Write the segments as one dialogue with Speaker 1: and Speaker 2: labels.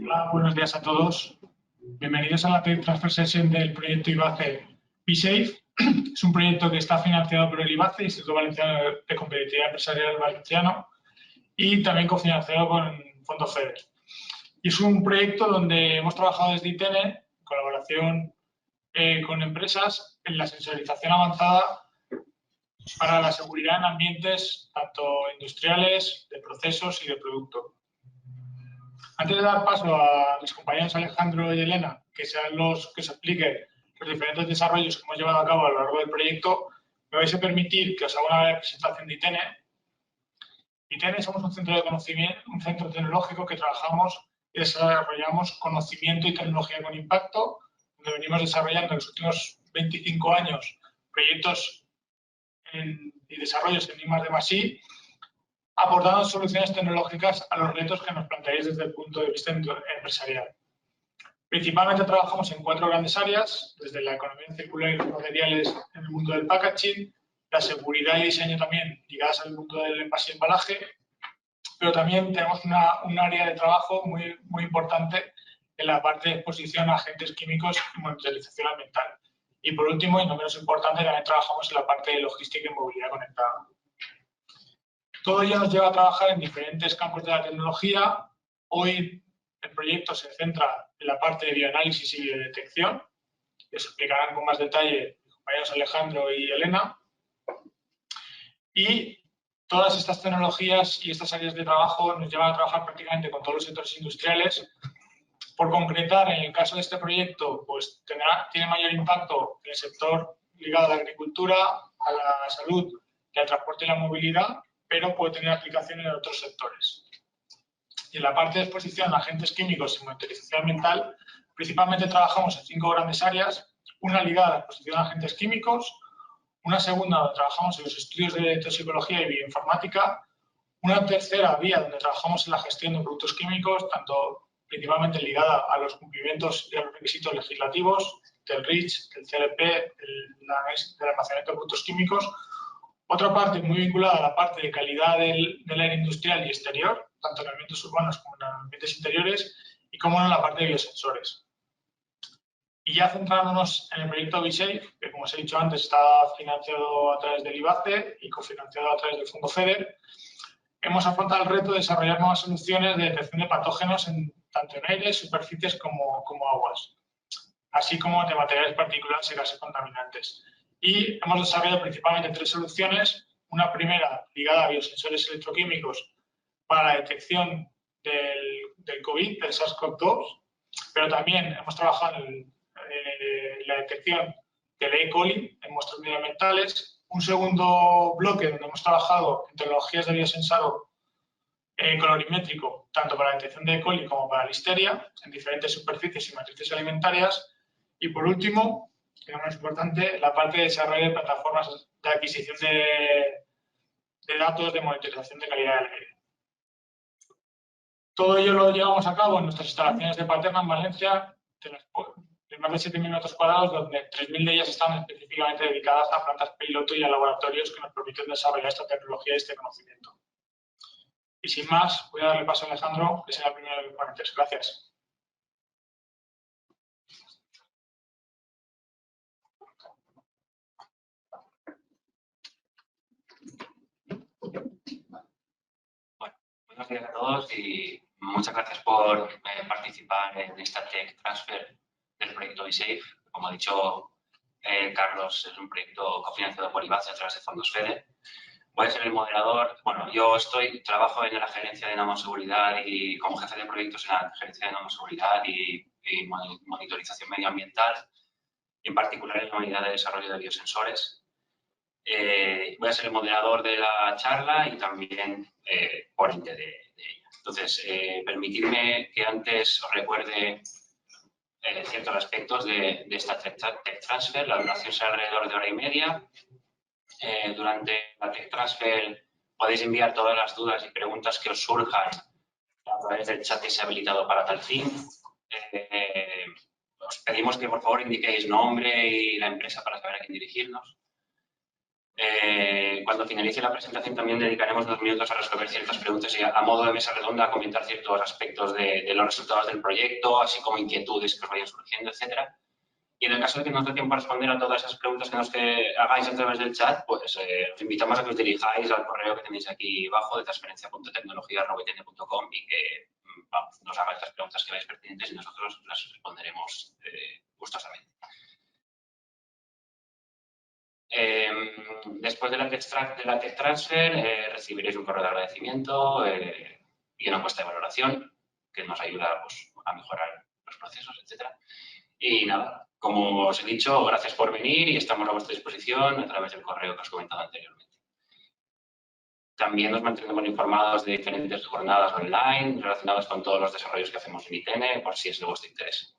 Speaker 1: Hola, buenos días a todos. Bienvenidos a la Tech Transfer Session del proyecto IBACE BeSafe. Es un proyecto que está financiado por el IBACE, Instituto Valenciano de Competitividad Empresarial Valenciano, y también cofinanciado con Fondo FEDER. Y es un proyecto donde hemos trabajado desde ITENE, en colaboración con empresas, en la sensorización avanzada para la seguridad en ambientes tanto industriales, de procesos y de producto. Antes de dar paso a mis compañeros Alejandro y Elena, que sean los que os expliquen los diferentes desarrollos que hemos llevado a cabo a lo largo del proyecto, me vais a permitir que os haga una breve presentación de ITENE. ITENE somos un centro de conocimiento, un centro tecnológico que trabajamos y desarrollamos conocimiento y tecnología con impacto, donde venimos desarrollando en los últimos 25 años proyectos y desarrollos en I+D+I, aportando soluciones tecnológicas a los retos que nos planteáis desde el punto de vista empresarial. Principalmente trabajamos en 4 grandes áreas, desde la economía circular y los materiales en el mundo del packaging, la seguridad y diseño también ligadas al mundo del envase y embalaje, pero también tenemos un área de trabajo muy importante en la parte de exposición a agentes químicos y monitorización ambiental. Y por último, y no menos importante, también trabajamos en la parte de logística y movilidad conectada. Todo ello nos lleva a trabajar en diferentes campos de la tecnología. Hoy el proyecto se centra en la parte de bioanálisis y biodetección, que os explicarán con más detalle mis compañeros Alejandro y Elena. Y todas estas tecnologías y estas áreas de trabajo nos llevan a trabajar prácticamente con todos los sectores industriales. Por concretar, en el caso de este proyecto, pues tiene mayor impacto en el sector ligado a la agricultura, a la salud y al transporte y la movilidad, pero puede tener aplicación en otros sectores. Y en la parte de exposición a agentes químicos y monitorización ambiental, principalmente trabajamos en 5 grandes áreas, una ligada a la exposición a agentes químicos, una segunda donde trabajamos en los estudios de toxicología y bioinformática, una tercera vía donde trabajamos en la gestión de productos químicos, tanto principalmente ligada a los cumplimientos y a los requisitos legislativos del REACH, del CLP, del almacenamiento de productos químicos. Otra parte muy vinculada a la parte de calidad del aire industrial y exterior, tanto en ambientes urbanos como en ambientes interiores, y como no en la parte de biosensores. Y ya centrándonos en el proyecto BeSafe, que como os he dicho antes está financiado a través del IBACE y cofinanciado a través del Fondo FEDER, hemos afrontado el reto de desarrollar nuevas soluciones de detección de patógenos tanto en aire, superficies como aguas, así como de materiales particulares y gases contaminantes. Y hemos desarrollado principalmente 3 soluciones. Una primera ligada a biosensores electroquímicos para la detección del COVID, del SARS-CoV-2, pero también hemos trabajado en la detección del E. coli en muestras medioambientales. Un segundo bloque donde hemos trabajado en tecnologías de biosensado colorimétrico, tanto para la detección de E. coli como para la listeria, en diferentes superficies y matrices alimentarias. Y por último, que no es importante, la parte de desarrollo de plataformas de adquisición de datos de monitorización de calidad del aire. Todo ello lo llevamos a cabo en nuestras instalaciones de Paterna, en Valencia, de más de 7.000 metros cuadrados, donde 3.000 de ellas están específicamente dedicadas a plantas piloto y a laboratorios que nos permiten desarrollar esta tecnología y este conocimiento. Y sin más, voy a darle paso a Alejandro, que será el primero de los ponentes. Gracias.
Speaker 2: Buenos días a todos y muchas gracias por participar en esta Tech Transfer del proyecto BeSafe. Como ha dicho Carlos, es un proyecto cofinanciado por IBACE a través de fondos FEDER. Voy a ser el moderador. Bueno, yo trabajo en la gerencia de nanoseguridad y como jefe de proyectos en la gerencia de nanoseguridad y monitorización medioambiental, en particular en la unidad de desarrollo de biosensores. Voy a ser el moderador de la charla y también ponente de ella. Entonces, permitidme que antes os recuerde ciertos aspectos de esta Tech Transfer. La duración será alrededor de 1h30. Durante la Tech Transfer podéis enviar todas las dudas y preguntas que os surjan a través del chat que se ha habilitado para tal fin. Os pedimos que por favor indiquéis nombre y la empresa para saber a quién dirigirnos. Cuando finalice la presentación también dedicaremos 2 minutos a resolver ciertas preguntas y a modo de mesa redonda a comentar ciertos aspectos de los resultados del proyecto, así como inquietudes que os vayan surgiendo, etcétera. Y en el caso de que no os dé tiempo a responder a todas esas preguntas que nos hagáis a través del chat, pues os invitamos a que os dirijáis al correo que tenéis aquí abajo de transferencia.tecnologia@itn.com y que vamos, nos hagáis las preguntas que veáis pertinentes y nosotros las responderemos gustosamente. Después de la Tech Transfer recibiréis un correo de agradecimiento y una encuesta de valoración que nos ayuda pues, a mejorar los procesos, etcétera. Y nada, como os he dicho, gracias por venir y estamos a vuestra disposición a través del correo que os he comentado anteriormente. También nos mantenemos informados de diferentes jornadas online relacionadas con todos los desarrollos que hacemos en ITN, por si es de vuestro interés.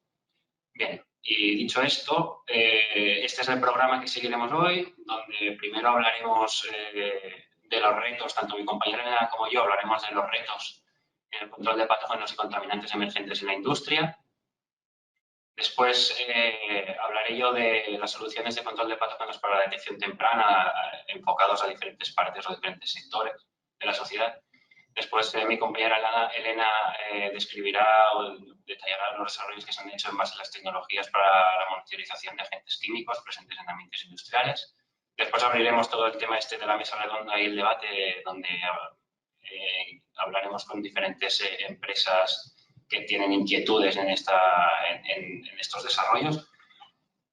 Speaker 2: Bien, y dicho esto, este es el programa que seguiremos hoy, donde primero hablaremos de los retos, tanto mi compañera Elena como yo hablaremos de los retos en el control de patógenos y contaminantes emergentes en la industria. Después hablaré yo de las soluciones de control de patógenos para la detección temprana enfocados a diferentes partes o diferentes sectores de la sociedad. Después mi compañera Elena describirá o detallará los desarrollos que se han hecho en base a las tecnologías para la monitorización de agentes químicos presentes en ambientes industriales. Después abriremos todo el tema este de la mesa redonda y el debate donde hablaremos con diferentes empresas que tienen inquietudes en estos desarrollos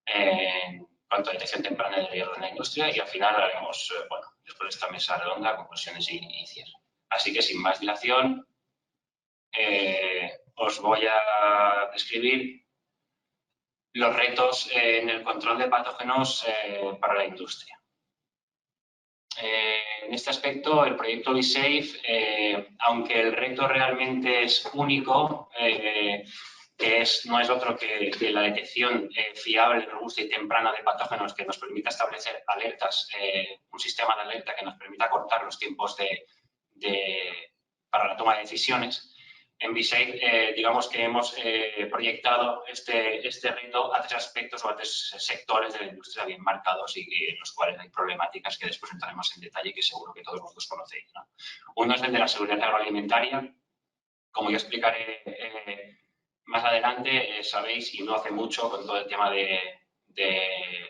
Speaker 2: en cuanto a detección temprana de riesgos en la industria y al final haremos, bueno, después de esta mesa redonda, conclusiones y cierre. Así que sin más dilación, os voy a describir los retos en el control de patógenos para la industria. En este aspecto, el proyecto BeSafe, aunque el reto realmente es único, no es otro que la detección fiable, robusta y temprana de patógenos que nos permita establecer alertas, un sistema de alerta que nos permita cortar los tiempos para la toma de decisiones. En BeSafe, digamos que hemos proyectado este reto a 3 aspectos o a 3 sectores de la industria bien marcados y en los cuales hay problemáticas que después entraremos en detalle y que seguro que todos vosotros conocéis, ¿no? Uno es el de la seguridad agroalimentaria. Como yo explicaré más adelante, sabéis, y no hace mucho, con todo el tema de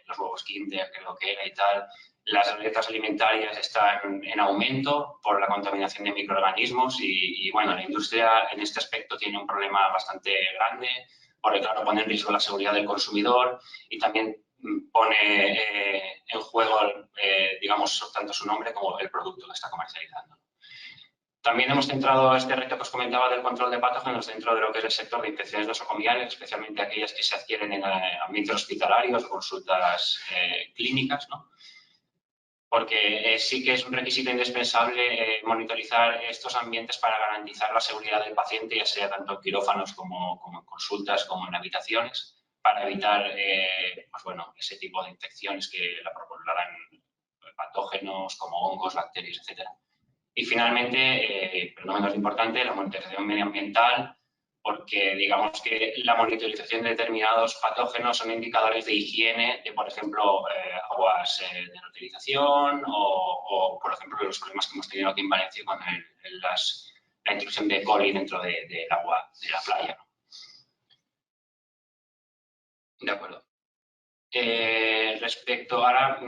Speaker 2: los huevos Kinder, creo que era y tal, las alertas alimentarias están en aumento por la contaminación de microorganismos y bueno, la industria en este aspecto tiene un problema bastante grande porque, claro, pone en riesgo la seguridad del consumidor y también pone en juego, digamos, tanto su nombre como el producto que está comercializando. También hemos centrado este reto que os comentaba del control de patógenos dentro de lo que es el sector de infecciones nosocomiales, especialmente aquellas que se adquieren en ambientes hospitalarios o consultas clínicas, ¿no? Porque sí que es un requisito indispensable monitorizar estos ambientes para garantizar la seguridad del paciente, ya sea tanto en quirófanos como en consultas, como en habitaciones, para evitar pues bueno, ese tipo de infecciones que la provocarán patógenos como hongos, bacterias, etcétera. Y finalmente, pero no menos importante, la monitorización medioambiental, porque digamos que la monitorización de determinados patógenos son indicadores de higiene de, por ejemplo, aguas de reutilización o, por ejemplo, los problemas que hemos tenido aquí en Valencia con la intrusión de E. coli dentro del agua de la playa, ¿no? De acuerdo. Respecto a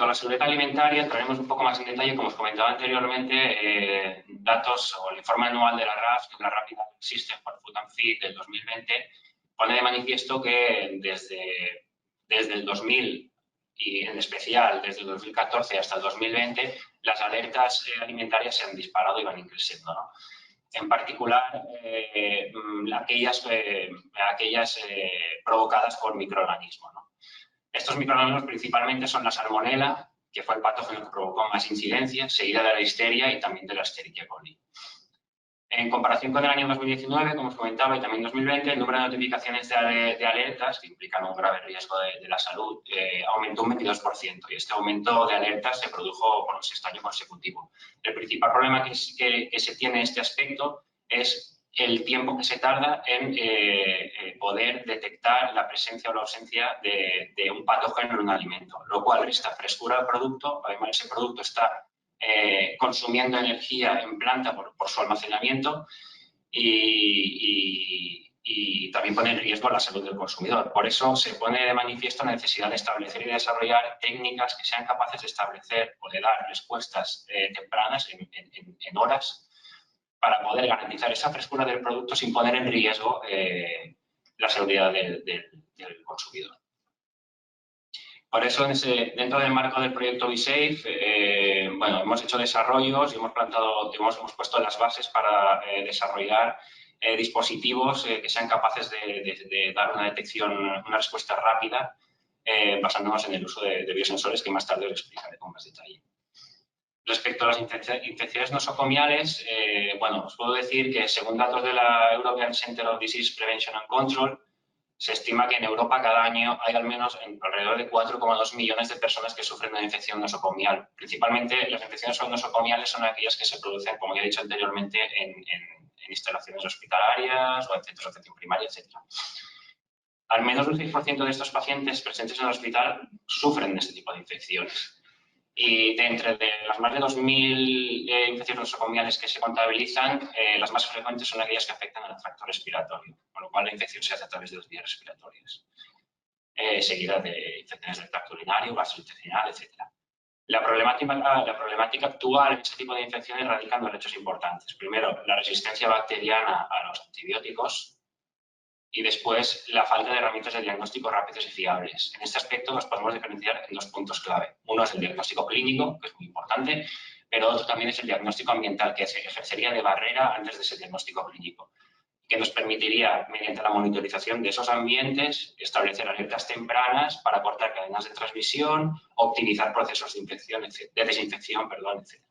Speaker 2: la seguridad alimentaria, entraremos un poco más en detalle, como os comentaba anteriormente, datos o el informe anual de la RAF, que es la Rapid System for Food and Feed del 2020, pone de manifiesto que desde el 2000 y en especial desde el 2014 hasta el 2020, las alertas alimentarias se han disparado y van creciendo, ¿no? En particular, aquellas provocadas por microorganismos, ¿no? Estos microorganismos principalmente son la salmonela, que fue el patógeno que provocó más incidencia, seguida de la listeria y también de la Escherichia coli. En comparación con el año 2019, como os comentaba, y también 2020, el número de notificaciones de alertas que implican un grave riesgo de la salud aumentó un 22% y este aumento de alertas se produjo por un 6º año consecutivo. El principal problema que se tiene en este aspecto es el tiempo que se tarda en poder detectar la presencia o la ausencia de un patógeno en un alimento, lo cual resta frescura al producto. Además, ese producto está consumiendo energía en planta por su almacenamiento y también pone en riesgo la salud del consumidor. Por eso se pone de manifiesto la necesidad de establecer y desarrollar técnicas que sean capaces de establecer o de dar respuestas tempranas en horas para poder garantizar esa frescura del producto sin poner en riesgo la seguridad del consumidor. Por eso, dentro del marco del proyecto BeSafe, bueno, hemos hecho desarrollos y hemos puesto las bases para desarrollar dispositivos que sean capaces de dar una detección, una respuesta rápida, basándonos en el uso de biosensores que más tarde os explicaré con más detalle. Respecto a las infecciones nosocomiales, bueno, os puedo decir que según datos de la European Center of Disease Prevention and Control, se estima que en Europa cada año hay al menos alrededor de 4,2 millones de personas que sufren de infección nosocomial. Principalmente las infecciones nosocomiales son aquellas que se producen, como ya he dicho anteriormente, en instalaciones hospitalarias o en centros de atención primaria, etc. Al menos un 6% de estos pacientes presentes en el hospital sufren de este tipo de infecciones. Y de entre las más de 2.000 infecciones nosocomiales que se contabilizan, las más frecuentes son aquellas que afectan al tracto respiratorio, con lo cual la infección se hace a través de las vías respiratorias, seguida de infecciones del tracto urinario, gastrointestinal, etc. La problemática actual en este tipo de infecciones radica en dos hechos importantes. Primero, la resistencia bacteriana a los antibióticos, y después la falta de herramientas de diagnóstico rápidos y fiables. En este aspecto nos podemos diferenciar en dos puntos clave. Uno es el diagnóstico clínico, que es muy importante, pero otro también es el diagnóstico ambiental, que se ejercería de barrera antes de ese diagnóstico clínico, que nos permitiría, mediante la monitorización de esos ambientes, establecer alertas tempranas para cortar cadenas de transmisión, optimizar procesos de desinfección, etc.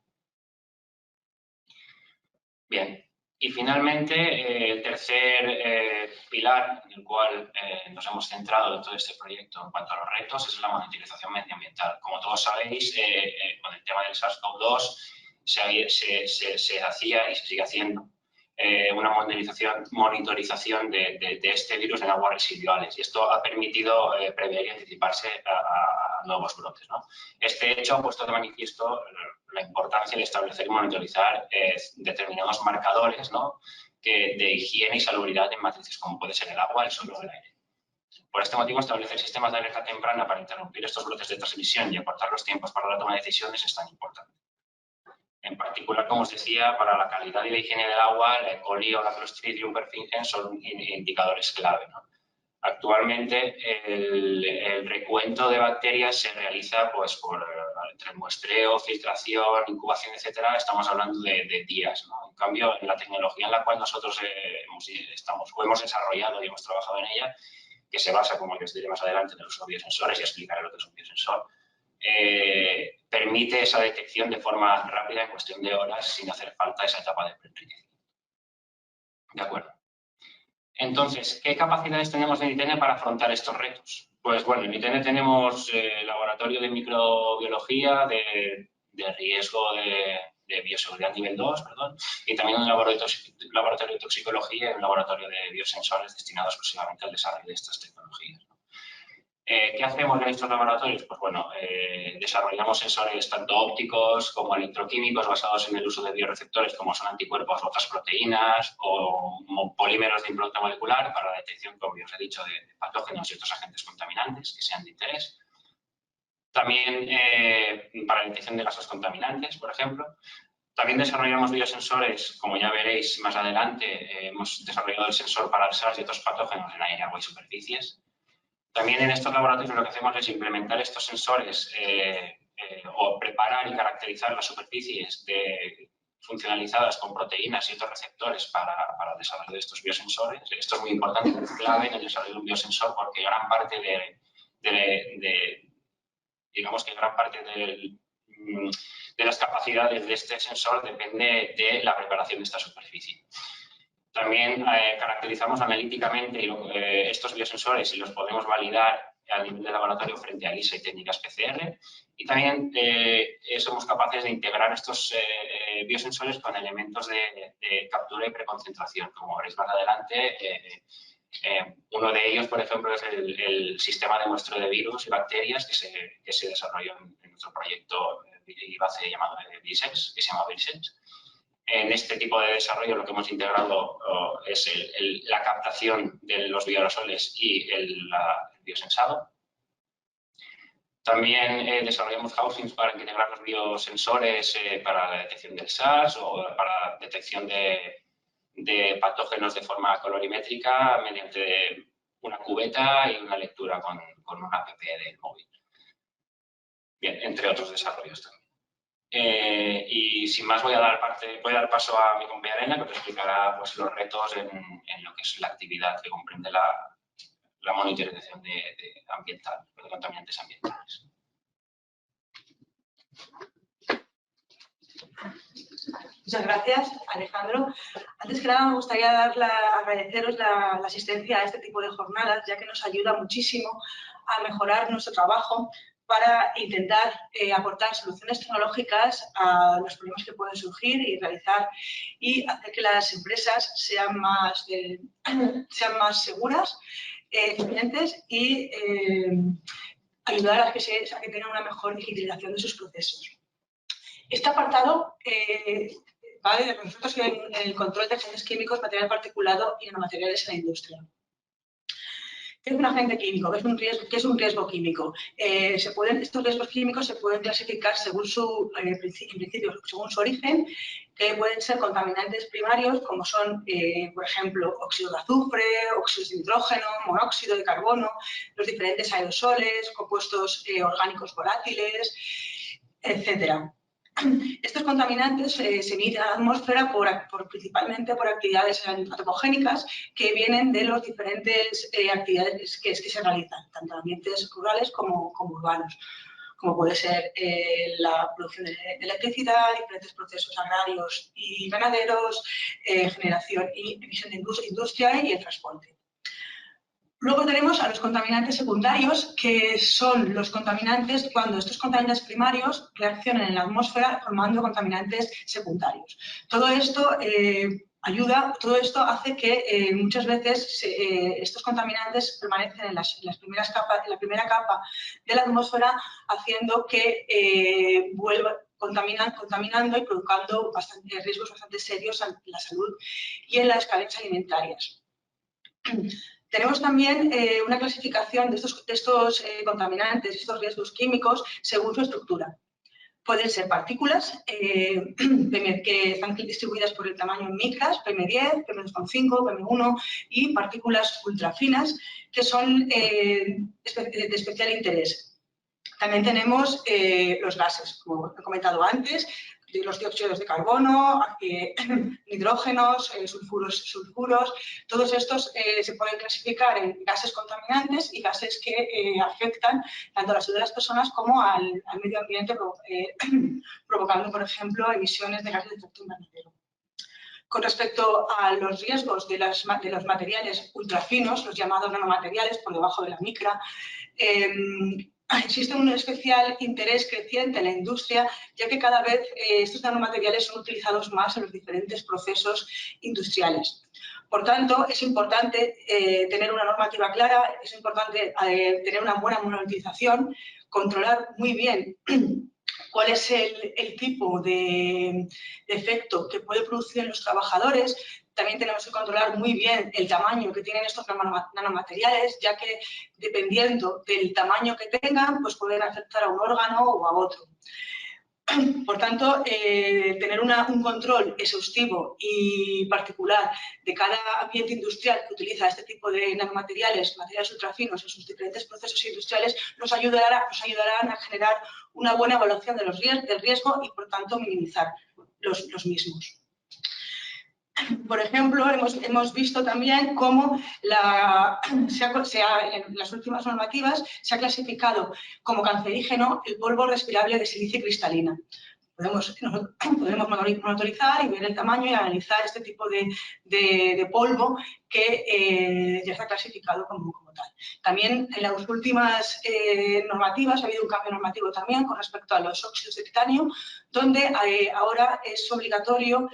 Speaker 2: Bien. Y finalmente, el tercer pilar en el cual nos hemos centrado en todo este proyecto en cuanto a los retos es la monitorización medioambiental. Como todos sabéis, con el tema del SARS-CoV-2 se hacía y se sigue haciendo una monitorización de este virus en aguas residuales y esto ha permitido prever y anticiparse a nuevos brotes, ¿no? Este hecho ha puesto de manifiesto la importancia de establecer y monitorizar determinados marcadores, ¿no?, de higiene y salubridad en matrices como puede ser el agua, el suelo o el aire. Por este motivo, establecer sistemas de alerta temprana para interrumpir estos brotes de transmisión y acortar los tiempos para la toma de decisiones es tan importante. En particular, como os decía, para la calidad y la higiene del agua, la E. coli o la Clostridium perfringens son indicadores clave, ¿no? Actualmente, el recuento de bacterias se realiza pues, entre el muestreo, filtración, incubación, etcétera. Estamos hablando de días, ¿no? En cambio, en la tecnología en la cual nosotros hemos desarrollado y hemos trabajado en ella, que se basa, como les diré más adelante, en el uso de biosensores y explicaré lo que es un biosensor, permite esa detección de forma rápida en cuestión de horas sin hacer falta esa etapa de preenriquecimiento. De acuerdo. Entonces, ¿qué capacidades tenemos en ITN para afrontar estos retos? Pues bueno, en ITN tenemos laboratorio de microbiología de riesgo de bioseguridad nivel 2, perdón, y también un laboratorio de toxicología y un laboratorio de biosensores destinados exclusivamente al desarrollo de estas tecnologías. ¿Qué hacemos en estos laboratorios? Pues bueno, desarrollamos sensores tanto ópticos como electroquímicos basados en el uso de bioreceptores como son anticuerpos o otras proteínas o polímeros de impronta molecular para la detección, como ya os he dicho, de patógenos y otros agentes contaminantes que sean de interés. También para la detección de gases contaminantes, por ejemplo. También desarrollamos biosensores, como ya veréis más adelante, hemos desarrollado el sensor para el SARS y otros patógenos en aire, agua y superficies. También en estos laboratorios lo que hacemos es implementar estos sensores o preparar y caracterizar las superficies funcionalizadas con proteínas y otros receptores para el desarrollo de estos biosensores. Esto es muy importante, es clave en el desarrollo de un biosensor porque gran parte de las capacidades de este sensor depende de la preparación de esta superficie. También caracterizamos analíticamente estos biosensores y los podemos validar a nivel de laboratorio frente a ELISA y técnicas PCR. Y también somos capaces de integrar estos biosensores con elementos de captura y preconcentración. Como veréis más adelante, uno de ellos, por ejemplo, es el sistema de muestreo de virus y bacterias que se desarrolló en nuestro proyecto IBACE llamado VISEX, que se llama VISEX. En este tipo de desarrollo lo que hemos integrado es la captación de los bioaerosoles y el biosensado. También desarrollamos housings para integrar los biosensores para la detección del SARS o para detección de patógenos de forma colorimétrica mediante una cubeta y una lectura con una app del móvil. Bien, entre otros desarrollos también. Y sin más voy a dar paso a mi compañera Elena, que os explicará pues, los retos en lo que es la actividad que comprende la monitorización de contaminantes ambientales.
Speaker 3: Muchas gracias, Alejandro. Antes que nada, me gustaría agradeceros la asistencia a este tipo de jornadas, ya que nos ayuda muchísimo a mejorar nuestro trabajo para intentar aportar soluciones tecnológicas a los problemas que pueden surgir y hacer que las empresas sean más seguras, eficientes y ayudar a que tengan una mejor digitalización de sus procesos. Este apartado va de nosotros en el control de agentes químicos, material particulado y nanomateriales en la industria. ¿Qué es un agente químico? ¿Qué es un riesgo químico? Estos riesgos químicos se pueden clasificar según en principio, según su origen, que pueden ser contaminantes primarios, como son, por ejemplo, óxido de azufre, óxidos de nitrógeno, monóxido de carbono, los diferentes aerosoles, compuestos orgánicos volátiles, etc. Estos contaminantes se emiten a la atmósfera principalmente por actividades antropogénicas que vienen de las diferentes actividades que se realizan, tanto en ambientes rurales como urbanos, como puede ser la producción de electricidad, diferentes procesos agrarios y ganaderos, generación y emisión de industria y el transporte. Luego tenemos a los contaminantes secundarios, que son los contaminantes cuando estos contaminantes primarios reaccionan en la atmósfera formando contaminantes secundarios. Todo esto hace que muchas veces estos contaminantes permanecen en la primera capa de la atmósfera, haciendo que vuelvan contaminando y provocando riesgos bastante serios en la salud y en las cadenas alimentarias. Tenemos también una clasificación de estos contaminantes, estos riesgos químicos, según su estructura. Pueden ser partículas que están distribuidas por el tamaño en micras, PM10, PM2,5, PM1 y partículas ultrafinas que son de especial interés. También tenemos los gases, como he comentado antes, los dióxidos de carbono, nitrógenos, sulfuros, todos estos se pueden clasificar en gases contaminantes y gases que afectan tanto a la salud de las personas como al medio ambiente, provocando, por ejemplo, emisiones de gases de efecto invernadero. Con respecto a los riesgos de los materiales ultrafinos, los llamados nanomateriales, por debajo de la micra, existe un especial interés creciente en la industria, ya que cada vez estos nanomateriales son utilizados más en los diferentes procesos industriales. Por tanto, es importante tener una normativa clara, es importante tener una buena monitorización, controlar muy bien cuál es el tipo de efecto que puede producir en los trabajadores. También tenemos que controlar muy bien el tamaño que tienen estos nanomateriales, ya que dependiendo del tamaño que tengan, pues pueden afectar a un órgano o a otro. Por tanto, tener un control exhaustivo y particular de cada ambiente industrial que utiliza este tipo de nanomateriales, materiales ultrafinos en sus diferentes procesos industriales, nos ayudarán a generar una buena evaluación del riesgo y, por tanto, minimizar los mismos. Por ejemplo, hemos visto también cómo en las últimas normativas se ha clasificado como cancerígeno el polvo respirable de silicio cristalina. Podemos monitorizar y ver el tamaño y analizar este tipo de polvo que ya está clasificado como tal. También en las últimas normativas ha habido un cambio normativo también con respecto a los óxidos de titanio, donde ahora es obligatorio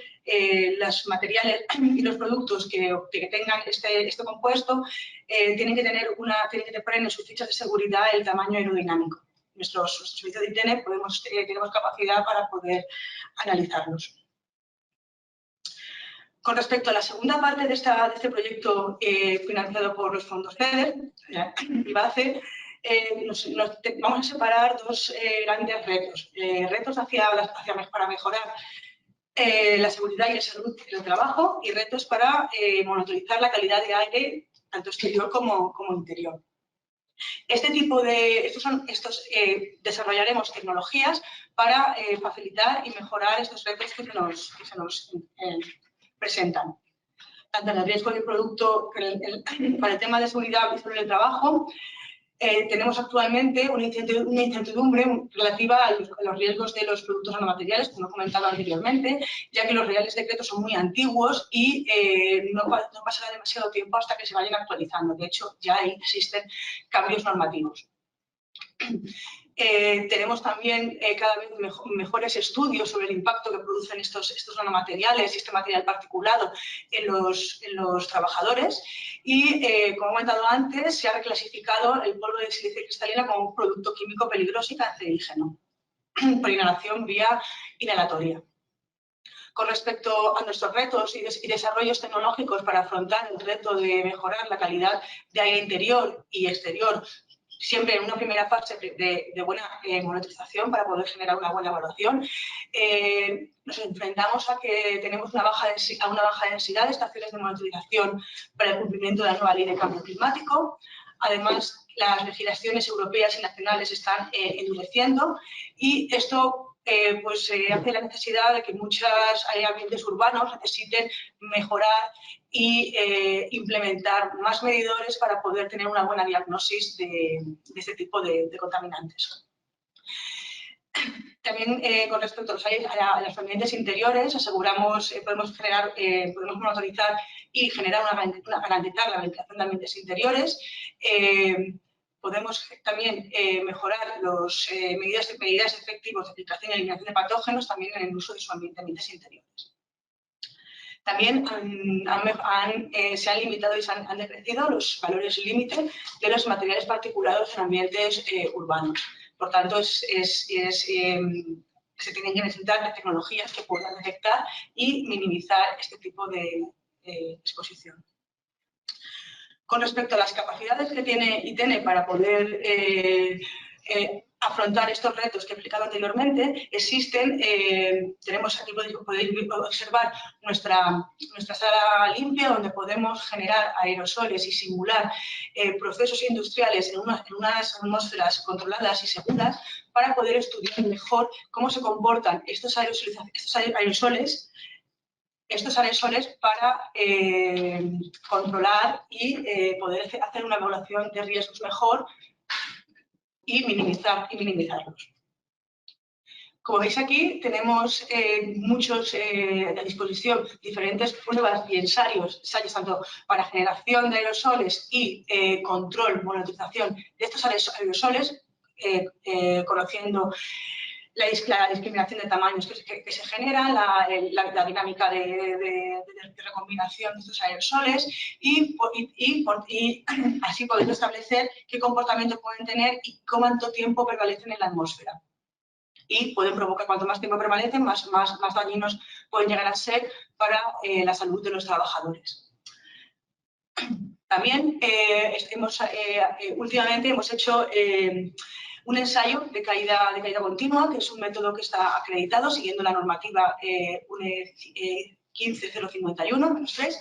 Speaker 3: los materiales y los productos que tengan este compuesto tienen que poner en sus fichas de seguridad el tamaño aerodinámico. Nuestro servicio de ITENE tenemos capacidad para poder analizarlos. Con respecto a la segunda parte de este proyecto financiado por los fondos FEDER, IBACE, vamos a separar dos grandes retos. Retos para mejorar la seguridad y la salud del trabajo y retos para monitorizar la calidad de aire, tanto exterior como interior. Desarrollaremos tecnologías para facilitar y mejorar estos retos que se nos presentan. Tanto en el riesgo del producto, para el tema de seguridad y sobre el trabajo, tenemos actualmente una incertidumbre relativa a los riesgos de los productos nanomateriales, como he comentado anteriormente, ya que los reales decretos son muy antiguos y no pasará demasiado tiempo hasta que se vayan actualizando. De hecho, ya existen cambios normativos. Tenemos también cada vez mejores estudios sobre el impacto que producen estos nanomateriales y este material particulado en los trabajadores y, como he comentado antes, se ha reclasificado el polvo de sílice cristalina como un producto químico peligroso y cancerígeno por inhalación vía inhalatoria. Con respecto a nuestros retos y desarrollos tecnológicos para afrontar el reto de mejorar la calidad de aire interior y exterior, siempre en una primera fase de buena monitorización para poder generar una buena evaluación, nos enfrentamos a que tenemos una baja densidad de estaciones de monitorización para el cumplimiento de la nueva ley de cambio climático. Además, las legislaciones europeas y nacionales están endureciendo y esto hace la necesidad de que muchos ambientes urbanos necesiten mejorar y implementar más medidores para poder tener una buena diagnosis de este tipo de contaminantes. También con respecto a los ambientes interiores, podemos monitorizar y garantizar la ventilación de ambientes interiores. Podemos también mejorar las medidas efectivas de filtración y eliminación de patógenos también en el uso de sus ambientes interiores. También se han limitado y se han decrecido los valores límite de los materiales particulados en ambientes urbanos. Por tanto, se tienen que necesitar tecnologías que puedan detectar y minimizar este tipo de exposición. Con respecto a las capacidades que tiene ITENE para poder afrontar estos retos que he explicado anteriormente, tenemos aquí, podéis observar nuestra sala limpia, donde podemos generar aerosoles y simular procesos industriales en unas atmósferas controladas y seguras para poder estudiar mejor cómo se comportan estos aerosoles para controlar y poder hacer una evaluación de riesgos mejor y minimizarlos. Como veis aquí, tenemos a disposición diferentes pruebas y ensayos tanto para generación de aerosoles y control, monitorización de estos aerosoles, conociendo la discriminación de tamaños que se genera, la dinámica de recombinación de estos aerosoles y así podemos establecer qué comportamiento pueden tener y cuánto tiempo permanecen en la atmósfera. Y pueden provocar, cuanto más tiempo permanecen, más dañinos pueden llegar a ser para la salud de los trabajadores. También últimamente hemos hecho un ensayo de caída continua, que es un método que está acreditado siguiendo la normativa 15051-3,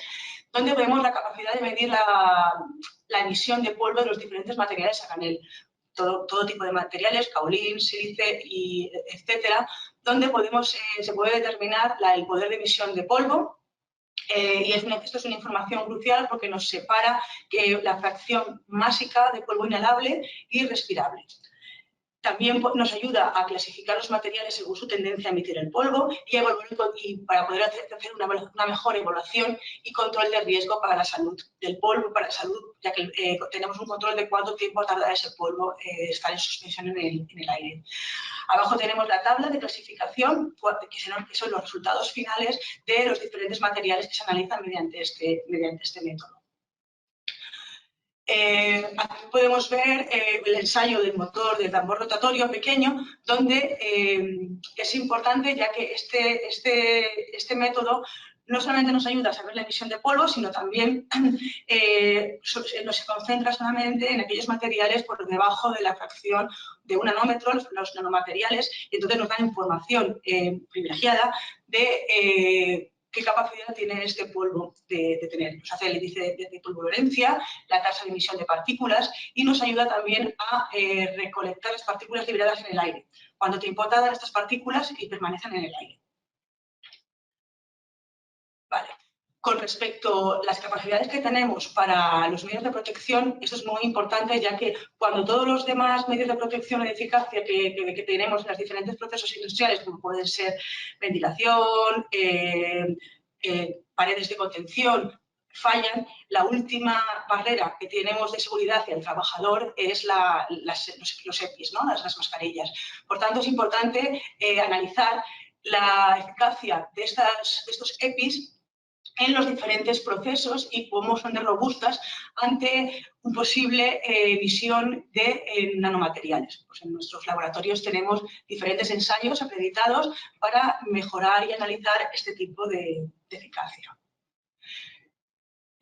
Speaker 3: donde vemos la capacidad de medir la emisión de polvo de los diferentes materiales a granel. Todo tipo de materiales, kaolín, sílice, etcétera, donde se puede determinar el poder de emisión de polvo. Y esto es una información crucial porque nos separa la fracción másica de polvo inhalable y respirable. También nos ayuda a clasificar los materiales según su tendencia a emitir el polvo y para poder hacer una mejor evaluación y control de riesgo para la salud del polvo, para la salud, ya que tenemos un control de cuánto tiempo tarda ese polvo estar en suspensión en el aire. Abajo tenemos la tabla de clasificación, que son los resultados finales de los diferentes materiales que se analizan mediante este método. Aquí podemos ver el ensayo del motor del tambor rotatorio pequeño, donde es importante ya que este método no solamente nos ayuda a saber la emisión de polvo, sino también se concentra solamente en aquellos materiales por debajo de la fracción de 1 nanómetro, los nanomateriales, y entonces nos da información privilegiada de qué capacidad tiene este polvo de tener. Nos hace el índice de polvorolencia, la tasa de emisión de partículas y nos ayuda también a recolectar las partículas liberadas en el aire. Cuánto tiempo tardan estas partículas y permanecen en el aire. Vale. Con respecto a las capacidades que tenemos para los medios de protección, eso es muy importante, ya que cuando todos los demás medios de protección de eficacia que tenemos en los diferentes procesos industriales, como pueden ser ventilación, paredes de contención, fallan, la última barrera que tenemos de seguridad hacia el trabajador es los EPIs, ¿no? las mascarillas. Por tanto, es importante analizar la eficacia de estos EPIs en los diferentes procesos y cómo son de robustas ante una posible emisión de nanomateriales. Pues en nuestros laboratorios tenemos diferentes ensayos acreditados para mejorar y analizar este tipo de eficacia.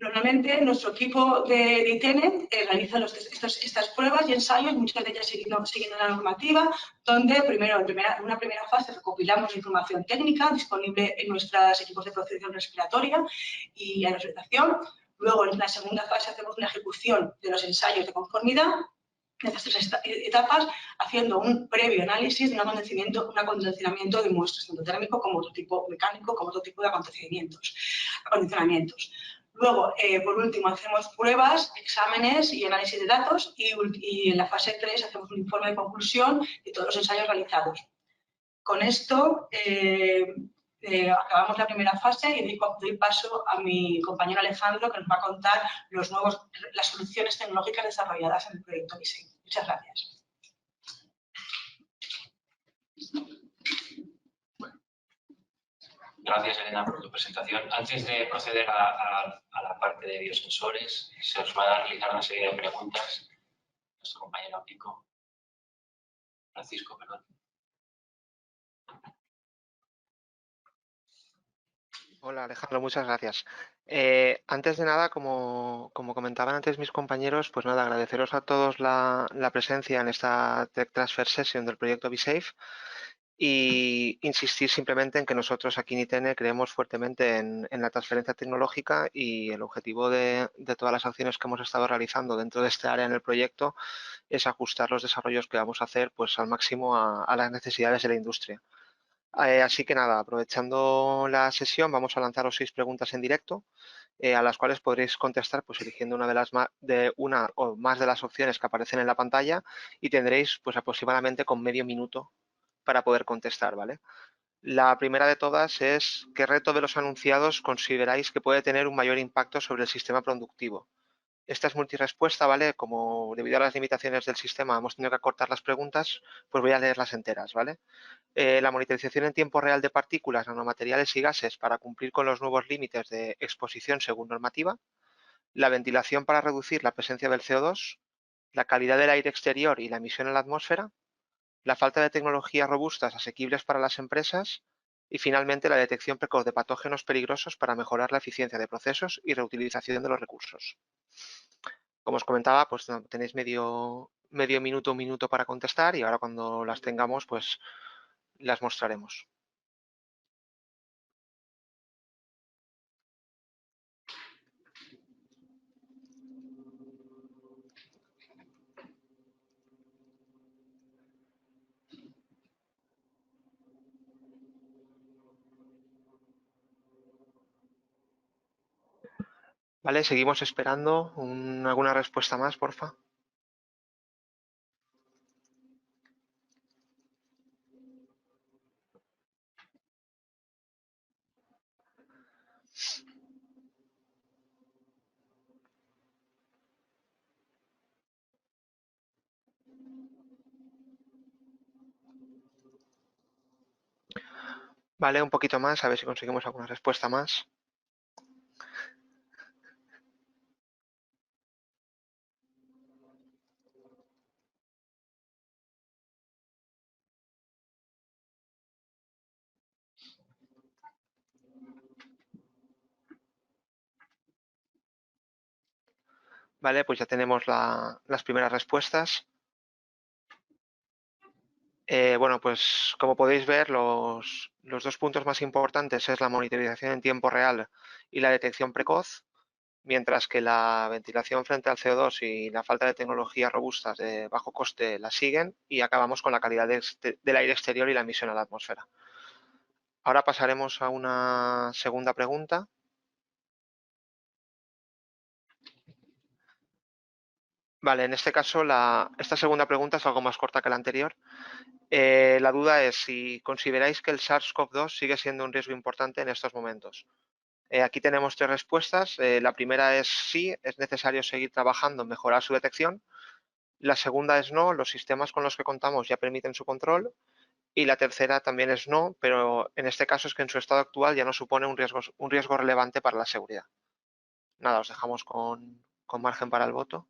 Speaker 3: Normalmente nuestro equipo de ITENE realiza estas pruebas y ensayos, muchas de ellas siguiendo la normativa, donde primero, en una primera fase recopilamos información técnica disponible en nuestros equipos de protección respiratoria y aerosolización. Luego, en la segunda fase, hacemos una ejecución de los ensayos de conformidad. En estas 3 etapas, haciendo un previo análisis de un acondicionamiento de muestras, tanto térmico como otro tipo mecánico, como otro tipo de acondicionamientos. Luego, por último, hacemos pruebas, exámenes y análisis de datos y en la fase 3 hacemos un informe de conclusión de todos los ensayos realizados. Con esto acabamos la primera fase y doy paso a mi compañero Alejandro, que nos va a contar las soluciones tecnológicas desarrolladas en el proyecto B-Safe. Muchas gracias.
Speaker 2: Gracias, Elena, por tu presentación. Antes de proceder a la parte de biosensores, se os va a realizar una serie de preguntas. Nuestro compañero Francisco, perdón.
Speaker 4: Hola Alejandro, muchas gracias. Antes de nada, como comentaban antes mis compañeros, pues nada, agradeceros a todos la presencia en esta Tech Transfer Session del proyecto B-Safe y insistir simplemente en que nosotros aquí en ITENE creemos fuertemente en la transferencia tecnológica y el objetivo de todas las acciones que hemos estado realizando dentro de este área en el proyecto es ajustar los desarrollos que vamos a hacer pues al máximo a las necesidades de la industria. Así que nada, aprovechando la sesión, vamos a lanzaros 6 preguntas en directo, a las cuales podréis contestar pues eligiendo una o más de las opciones que aparecen en la pantalla y tendréis pues aproximadamente con medio minuto para poder contestar, ¿vale? La primera de todas es ¿qué reto de los anunciados consideráis que puede tener un mayor impacto sobre el sistema productivo? Esta es multirespuesta, ¿vale? Como debido a las limitaciones del sistema hemos tenido que acortar las preguntas, pues voy a leerlas enteras, ¿vale? La monitorización en tiempo real de partículas, nanomateriales y gases para cumplir con los nuevos límites de exposición según normativa, la ventilación para reducir la presencia del CO2, la calidad del aire exterior y la emisión en la atmósfera, la falta de tecnologías robustas asequibles para las empresas y finalmente la detección precoz de patógenos peligrosos para mejorar la eficiencia de procesos y reutilización de los recursos. Como os comentaba, pues tenéis medio minuto, un minuto para contestar y ahora cuando las tengamos, pues las mostraremos. Vale, seguimos esperando. ¿Alguna respuesta más, porfa? Vale, un poquito más, a ver si conseguimos alguna respuesta más. Vale, pues ya tenemos las primeras respuestas. Bueno, pues como podéis ver, los dos puntos más importantes es la monitorización en tiempo real y la detección precoz, mientras que la ventilación frente al CO2 y la falta de tecnologías robustas de bajo coste la siguen, y acabamos con la calidad del aire exterior y la emisión a la atmósfera. Ahora pasaremos a una segunda pregunta. Vale, en este caso esta segunda pregunta es algo más corta que la anterior. La duda es si consideráis que el SARS-CoV-2 sigue siendo un riesgo importante en estos momentos. Aquí tenemos tres respuestas. La primera es sí, es necesario seguir trabajando en mejorar su detección. La segunda es no, los sistemas con los que contamos ya permiten su control. Y la tercera también es no, pero en este caso es que en su estado actual ya no supone un riesgo relevante para la seguridad. Nada, os dejamos con margen para el voto.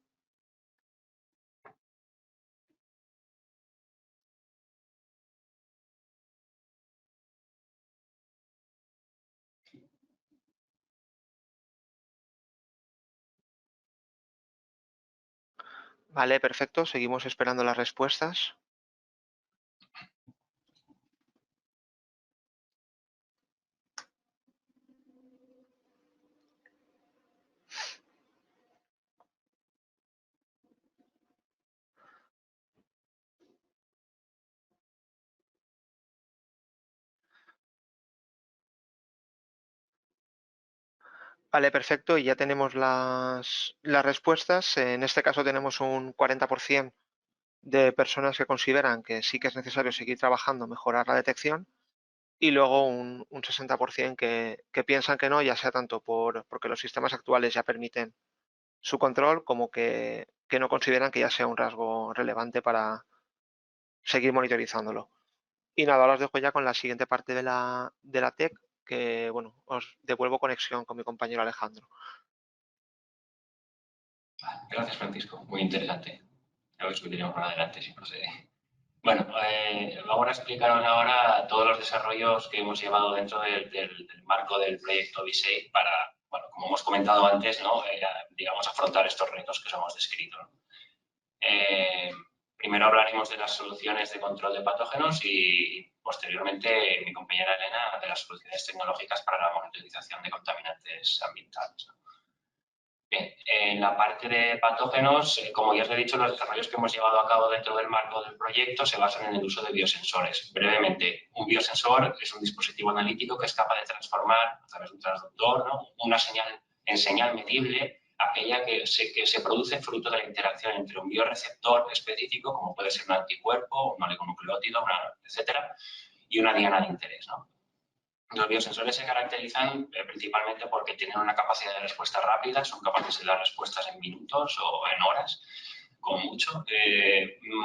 Speaker 4: Vale, perfecto. Seguimos esperando las respuestas. Vale, perfecto. Y ya tenemos las respuestas. En este caso tenemos un 40% de personas que consideran que sí que es necesario seguir trabajando, mejorar la detección, y luego un 60% que piensan que no, ya sea tanto porque los sistemas actuales ya permiten su control, como que no consideran que ya sea un rasgo relevante para seguir monitorizándolo. Y nada, ahora os dejo ya con la siguiente parte de la TEC, que bueno, os devuelvo conexión con mi compañero Alejandro.
Speaker 2: Gracias, Francisco. Muy interesante. A ver si tiramos para adelante, si procede. Bueno, vamos a explicaros ahora todos los desarrollos que hemos llevado dentro del marco del proyecto V6 para, bueno, como hemos comentado antes, ¿no? Digamos, afrontar estos retos que os hemos descrito, ¿no? Primero hablaremos de las soluciones de control de patógenos y posteriormente mi compañera Elena de las soluciones tecnológicas para la monitorización de contaminantes ambientales, ¿no? Bien, en la parte de patógenos, como ya os he dicho, los desarrollos que hemos llevado a cabo dentro del marco del proyecto se basan en el uso de biosensores. Brevemente, un biosensor es un dispositivo analítico que es capaz de transformar a través de un transductor, ¿no?, una señal en señal medible, aquella que se produce fruto de la interacción entre un bioreceptor específico, como puede ser un anticuerpo, un oligonucleótido, etcétera, y una diana de interés, ¿no? Los biosensores se caracterizan principalmente porque tienen una capacidad de respuesta rápida, son capaces de dar respuestas en minutos o en horas, como mucho.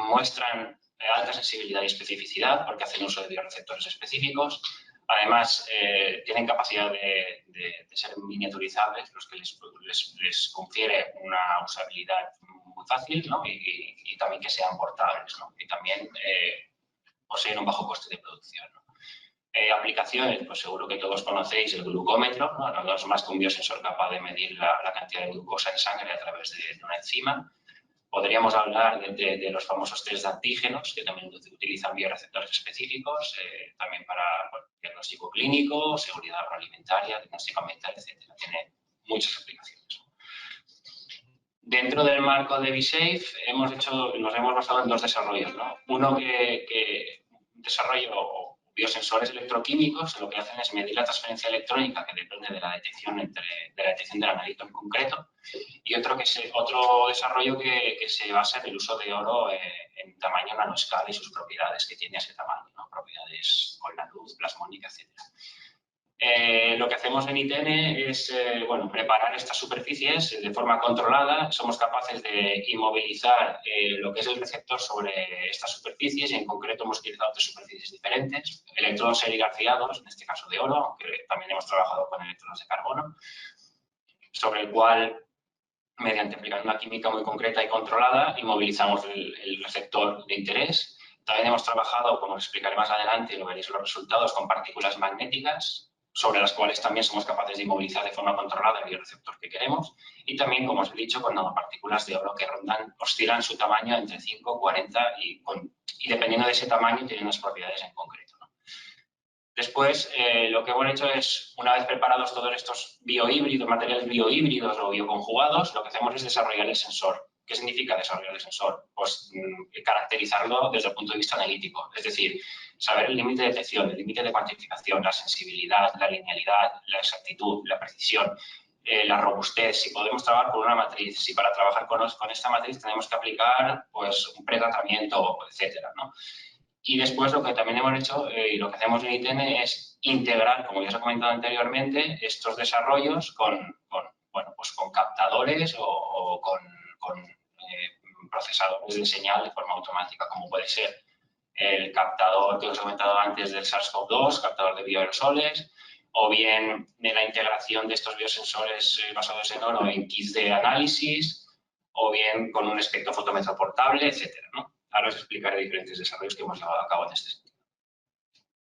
Speaker 2: Muestran alta sensibilidad y especificidad porque hacen uso de bioreceptores específicos. Además, tienen capacidad de ser miniaturizables, los que les confiere una usabilidad muy fácil, ¿no?, y también que sean portables, ¿no?, y también poseen un bajo coste de producción, ¿no? Aplicaciones, pues seguro que todos conocéis el glucómetro, ¿no? No es más que un biosensor capaz de medir la cantidad de glucosa en sangre a través de una enzima. Podríamos hablar de los famosos test de antígenos, que también utilizan bioreceptores específicos, también para diagnóstico clínico, seguridad agroalimentaria, diagnóstico ambiental, etc. Tiene muchas aplicaciones. Dentro del marco de V-Safe nos hemos basado en dos desarrollos, ¿no? Uno que desarrollo biosensores electroquímicos, lo que hacen es medir la transferencia electrónica, que depende de la detección del analito en concreto, y otro desarrollo que se basa en el uso de oro en tamaño nanoescala y sus propiedades que tiene ese tamaño, ¿no?, propiedades con la luz, plasmónica, etc. Lo que hacemos en ITN es bueno, preparar estas superficies de forma controlada. Somos capaces de inmovilizar lo que es el receptor sobre estas superficies y en concreto hemos utilizado 3 superficies diferentes. Electrodos serigrafiados, en este caso de oro, aunque también hemos trabajado con electrodos de carbono, sobre el cual, mediante aplicando una química muy concreta y controlada, inmovilizamos el receptor de interés. También hemos trabajado, como os explicaré más adelante, y lo veréis los resultados, con partículas magnéticas, sobre las cuales también somos capaces de inmovilizar de forma controlada el bioreceptor que queremos. Y también, como os he dicho, con nanopartículas de oro que oscilan su tamaño entre 5, 40 y dependiendo de ese tamaño tienen unas propiedades en concreto, ¿no? Después, lo que hemos hecho es, una vez preparados todos estos biohíbridos, materiales biohíbridos o bioconjugados, lo que hacemos es desarrollar el sensor. ¿Qué significa desarrollar el sensor? Pues caracterizarlo desde el punto de vista analítico, es decir, saber el límite de detección, el límite de cuantificación, la sensibilidad, la linealidad, la exactitud, la precisión, la robustez, si podemos trabajar con una matriz, si para trabajar con esta matriz tenemos que aplicar pues, un pretratamiento, etcétera, ¿no? Y después lo que también hemos hecho y lo que hacemos en ITN es integrar, como ya os he comentado anteriormente, estos desarrollos con captadores o con procesadores de señal de forma automática, como puede ser el captador que os he comentado antes del SARS-CoV-2, captador de bioaerosoles, o bien de la integración de estos biosensores basados en oro en kits de análisis, o bien con un espectrofotómetro portable, etcétera, ¿no? Ahora os explicaré diferentes desarrollos que hemos llevado a cabo en este sentido.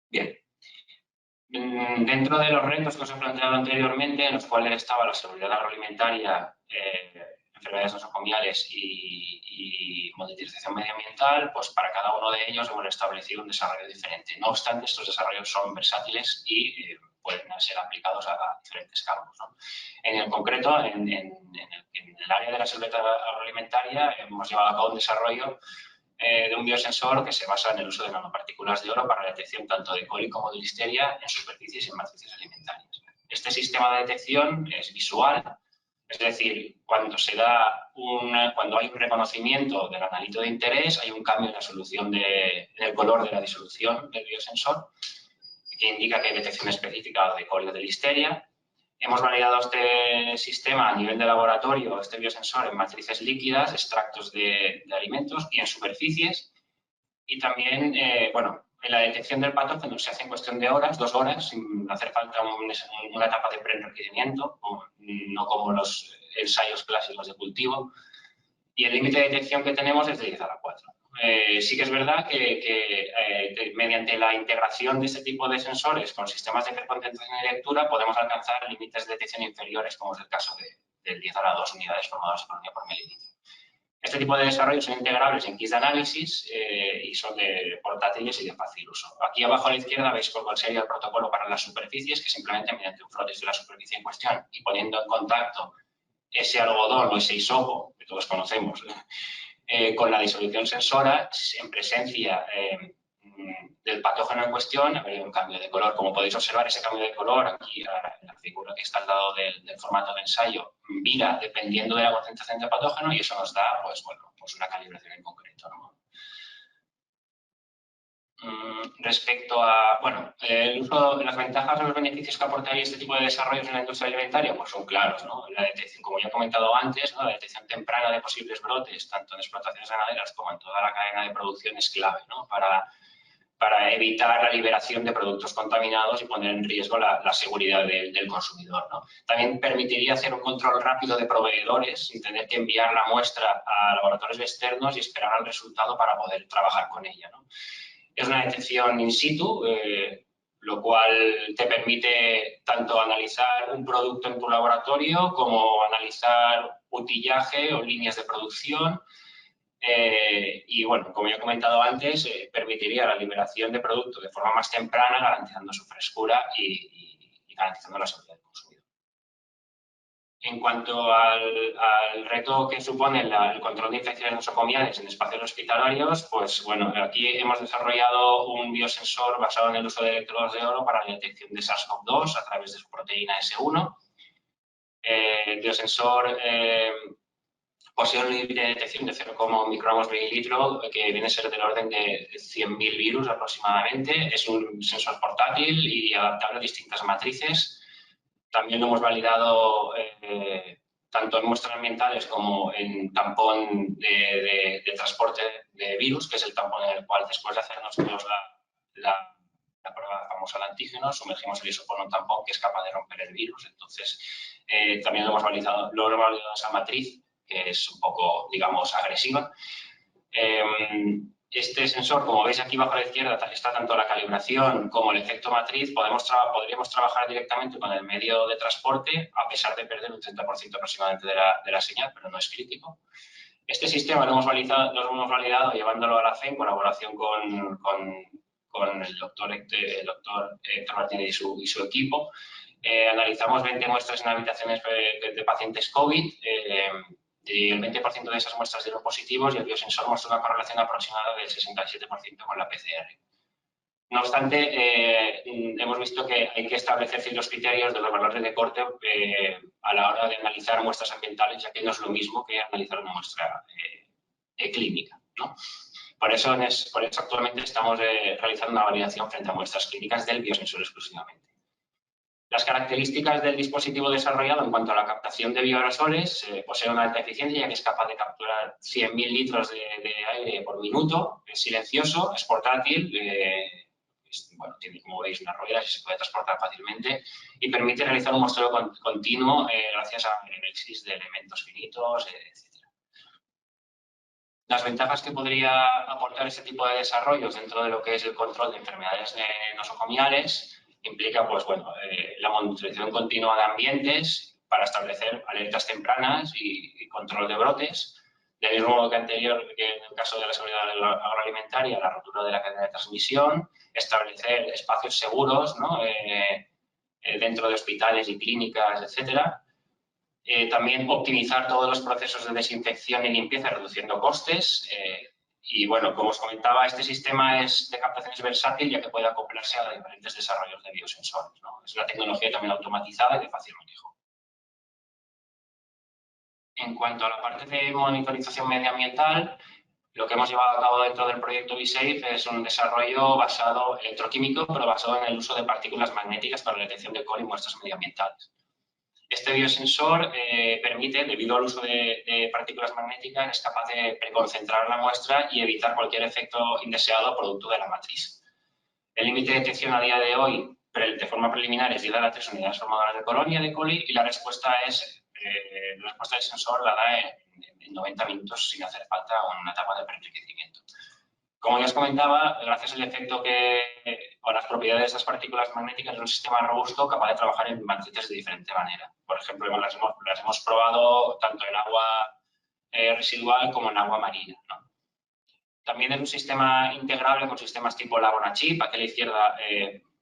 Speaker 2: Bien. Dentro de los retos que os he planteado anteriormente, en los cuales estaba la seguridad agroalimentaria, enfermedades nosocomiales y monitorización medioambiental, pues para cada uno de ellos hemos establecido un desarrollo diferente. No obstante, estos desarrollos son versátiles y pueden ser aplicados a diferentes campos, ¿no? En el concreto, en el área de la seguridad agroalimentaria, hemos llevado a cabo un desarrollo de un biosensor que se basa en el uso de nanopartículas de oro para la detección tanto de coli como de listeria en superficies y en matrices alimentarias. Este sistema de detección es visual, es decir, cuando hay un reconocimiento del analito de interés, hay un cambio en la solución en el color de la disolución del biosensor, que indica que hay detección específica de coli o de listeria. Hemos validado este sistema a nivel de laboratorio, este biosensor, en matrices líquidas, extractos de alimentos y en superficies. Y también, en la detección del patógeno se hace en cuestión de horas, 2 horas, sin hacer falta una etapa de preenriquecimiento, no como los ensayos clásicos de cultivo. Y el límite de detección que tenemos es de 10 a la 4. Sí que es verdad que mediante la integración de este tipo de sensores con sistemas de hiperconcentración y lectura podemos alcanzar límites de detección inferiores, como es el caso del 10 a la 2 unidades formadas por unidad por mililitro. Este tipo de desarrollos son integrables en kits de análisis y son de portátiles y de fácil uso. Aquí abajo a la izquierda veis cuál sería el protocolo para las superficies, que simplemente mediante un frotis de la superficie en cuestión y poniendo en contacto ese algodón o ese hisopo, que todos conocemos, con la disolución sensora, en presencia del patógeno en cuestión, habría un cambio de color. Como podéis observar, ese cambio de color, aquí en la figura que está al lado del formato de ensayo, vira dependiendo de la concentración de patógeno y eso nos da, pues una calibración en concreto, ¿no? Respecto a, el uso de las ventajas o los beneficios que aportaría este tipo de desarrollos en la industria alimentaria, pues son claros, ¿no? La detección, como ya he comentado antes, ¿no? La detección temprana de posibles brotes, tanto en explotaciones ganaderas como en toda la cadena de producción, es clave, ¿no? Para evitar la liberación de productos contaminados y poner en riesgo la seguridad del consumidor, ¿no? También permitiría hacer un control rápido de proveedores sin tener que enviar la muestra a laboratorios externos y esperar al resultado para poder trabajar con ella, ¿no? Es una detección in situ, lo cual te permite tanto analizar un producto en tu laboratorio como analizar utillaje o líneas de producción. Y bueno, como ya he comentado antes, permitiría la liberación de productos de forma más temprana, garantizando su frescura y garantizando la seguridad del consumidor. En cuanto al reto que supone el control de infecciones nosocomiales en espacios hospitalarios, pues bueno, aquí hemos desarrollado un biosensor basado en el uso de electrodos de oro para la detección de SARS-CoV-2 a través de su proteína S1. El biosensor posee un límite de detección de 0,1 microgramos mililitro, que viene a ser del orden de 100.000 virus aproximadamente. Es un sensor portátil y adaptable a distintas matrices. También lo hemos validado tanto en muestras ambientales como en tampón de transporte de virus, que es el tampón en el cual, después de hacer nosotros la prueba famosa de antígenos, sumergimos el hisopo en un tampón que es capaz de romper el virus. Entonces, también lo hemos validado esa matriz, que es un poco, digamos, agresiva. Este sensor, como veis aquí bajo a la izquierda, está tanto la calibración como el efecto matriz. Podríamos trabajar directamente con el medio de transporte, a pesar de perder un 30% aproximadamente de la señal, pero no es crítico. Este sistema lo hemos validado llevándolo a la FE en colaboración con el doctor Héctor Martínez y su equipo. Analizamos 20 muestras en habitaciones de pacientes COVID. Y el 20% de esas muestras dieron positivos y el biosensor mostró una correlación aproximada del 67% con la PCR. No obstante, hemos visto que hay que establecer ciertos criterios de los valores de corte a la hora de analizar muestras ambientales, ya que no es lo mismo que analizar una muestra clínica, ¿no? Por eso actualmente estamos realizando una validación frente a muestras clínicas del biosensor exclusivamente. Las características del dispositivo desarrollado en cuanto a la captación de bioaerosoles posee una alta eficiencia, ya que es capaz de capturar 100.000 litros de aire por minuto, es silencioso, es portátil, bueno, tiene, como veis, unas ruedas y se puede transportar fácilmente y permite realizar un muestreo continuo gracias al análisis de elementos finitos, etc. Las ventajas que podría aportar este tipo de desarrollos dentro de lo que es el control de enfermedades nosocomiales implica, pues bueno, la monitorización continua de ambientes para establecer alertas tempranas y control de brotes. Del mismo modo que anterior, que en el caso de la seguridad agroalimentaria, la rotura de la cadena de transmisión, establecer espacios seguros, ¿no? Dentro de hospitales y clínicas, etcétera. También optimizar todos los procesos de desinfección y limpieza, reduciendo costes. Y bueno, como os comentaba, este sistema de captación es versátil, ya que puede acoplarse a diferentes desarrollos de biosensores, ¿no? Es una tecnología también automatizada y de fácil manejo. En cuanto a la parte de monitorización medioambiental, lo que hemos llevado a cabo dentro del proyecto BeSafe es un desarrollo basado electroquímico, pero basado en el uso de partículas magnéticas para la detección de col y muestras medioambientales. Este biosensor permite, debido al uso de partículas magnéticas, es capaz de preconcentrar la muestra y evitar cualquier efecto indeseado producto de la matriz. El límite de detección a día de hoy, de forma preliminar, es llegar a 3 unidades formadoras de colonia de coli y la respuesta del sensor la da en 90 minutos sin hacer falta una etapa de preenriquecimiento. Como ya os comentaba, gracias al efecto o las propiedades de estas partículas magnéticas, es un sistema robusto capaz de trabajar en matrices de diferente manera. Por ejemplo, las hemos probado tanto en agua residual como en agua marina, ¿no? También es un sistema integrable con sistemas tipo Laguna Chip. Aquí a la izquierda,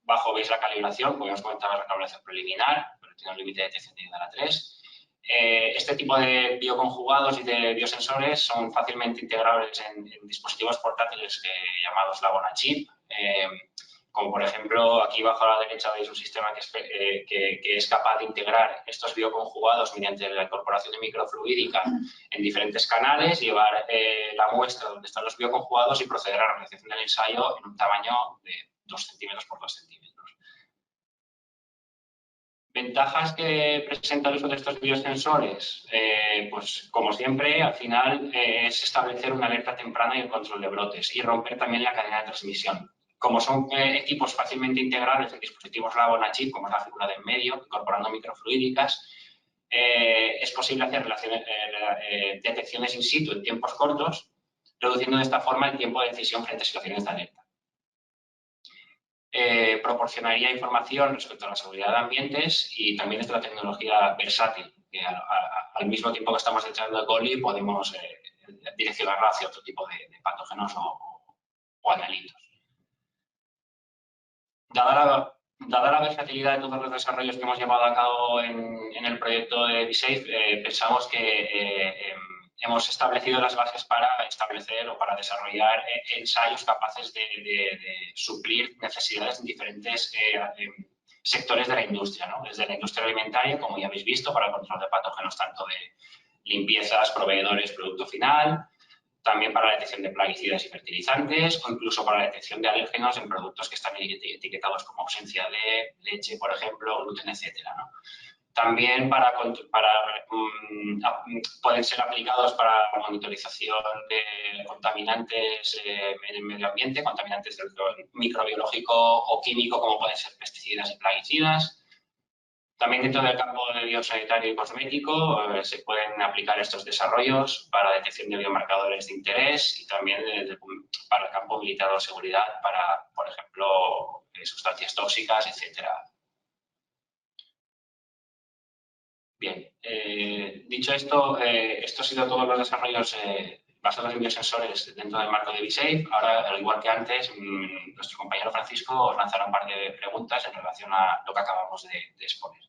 Speaker 2: abajo veis la calibración, como ya os comentaba, la calibración preliminar, pero tiene un límite de detección de llegar a 3. Este tipo de bioconjugados y de biosensores son fácilmente integrables en dispositivos portátiles llamados Laguna Chip, como por ejemplo aquí abajo a la derecha veis un sistema que es capaz de integrar estos bioconjugados mediante la incorporación de microfluídica en diferentes canales, llevar la muestra donde están los bioconjugados y proceder a la realización del ensayo en un tamaño de 2 centímetros por 2 centímetros. ¿Ventajas que presenta el uso de estos biosensores? Pues como siempre, al final es establecer una alerta temprana y el control de brotes y romper también la cadena de transmisión. Como son equipos fácilmente integrables en dispositivos Laguna Chip, como es la figura de en medio, incorporando microfluídicas, es posible hacer detecciones in situ en tiempos cortos, reduciendo de esta forma el tiempo de decisión frente a situaciones de alerta. Proporcionaría información respecto a la seguridad de ambientes y también es de la tecnología versátil, que al mismo tiempo que estamos detectando el coli podemos direccionarlo hacia otro tipo de patógenos o analitos. Dada la versatilidad de todos los desarrollos que hemos llevado a cabo en el proyecto de BeSafe, pensamos que hemos establecido las bases para establecer o para desarrollar ensayos capaces de suplir necesidades en diferentes sectores de la industria, ¿no? Desde la industria alimentaria, como ya habéis visto, para el control de patógenos tanto limpiezas, proveedores, producto final, también para la detección de plaguicidas y fertilizantes o incluso para la detección de alérgenos en productos que están etiquetados como ausencia de leche, por ejemplo, gluten, etcétera, ¿no? También pueden ser aplicados para monitorización de contaminantes en el medio ambiente, contaminantes del microbiológico o químico, como pueden ser pesticidas y plaguicidas. También dentro del campo de biosanitario y cosmético se pueden aplicar estos desarrollos para detección de biomarcadores de interés y también para el campo militar o seguridad, para, por ejemplo, sustancias tóxicas, etcétera. Bien, dicho esto, esto ha sido todos los desarrollos basados en biosensores dentro del marco de BeSafe. Ahora, al igual que antes, nuestro compañero Francisco os lanzará un par de preguntas en relación a lo que acabamos de exponer.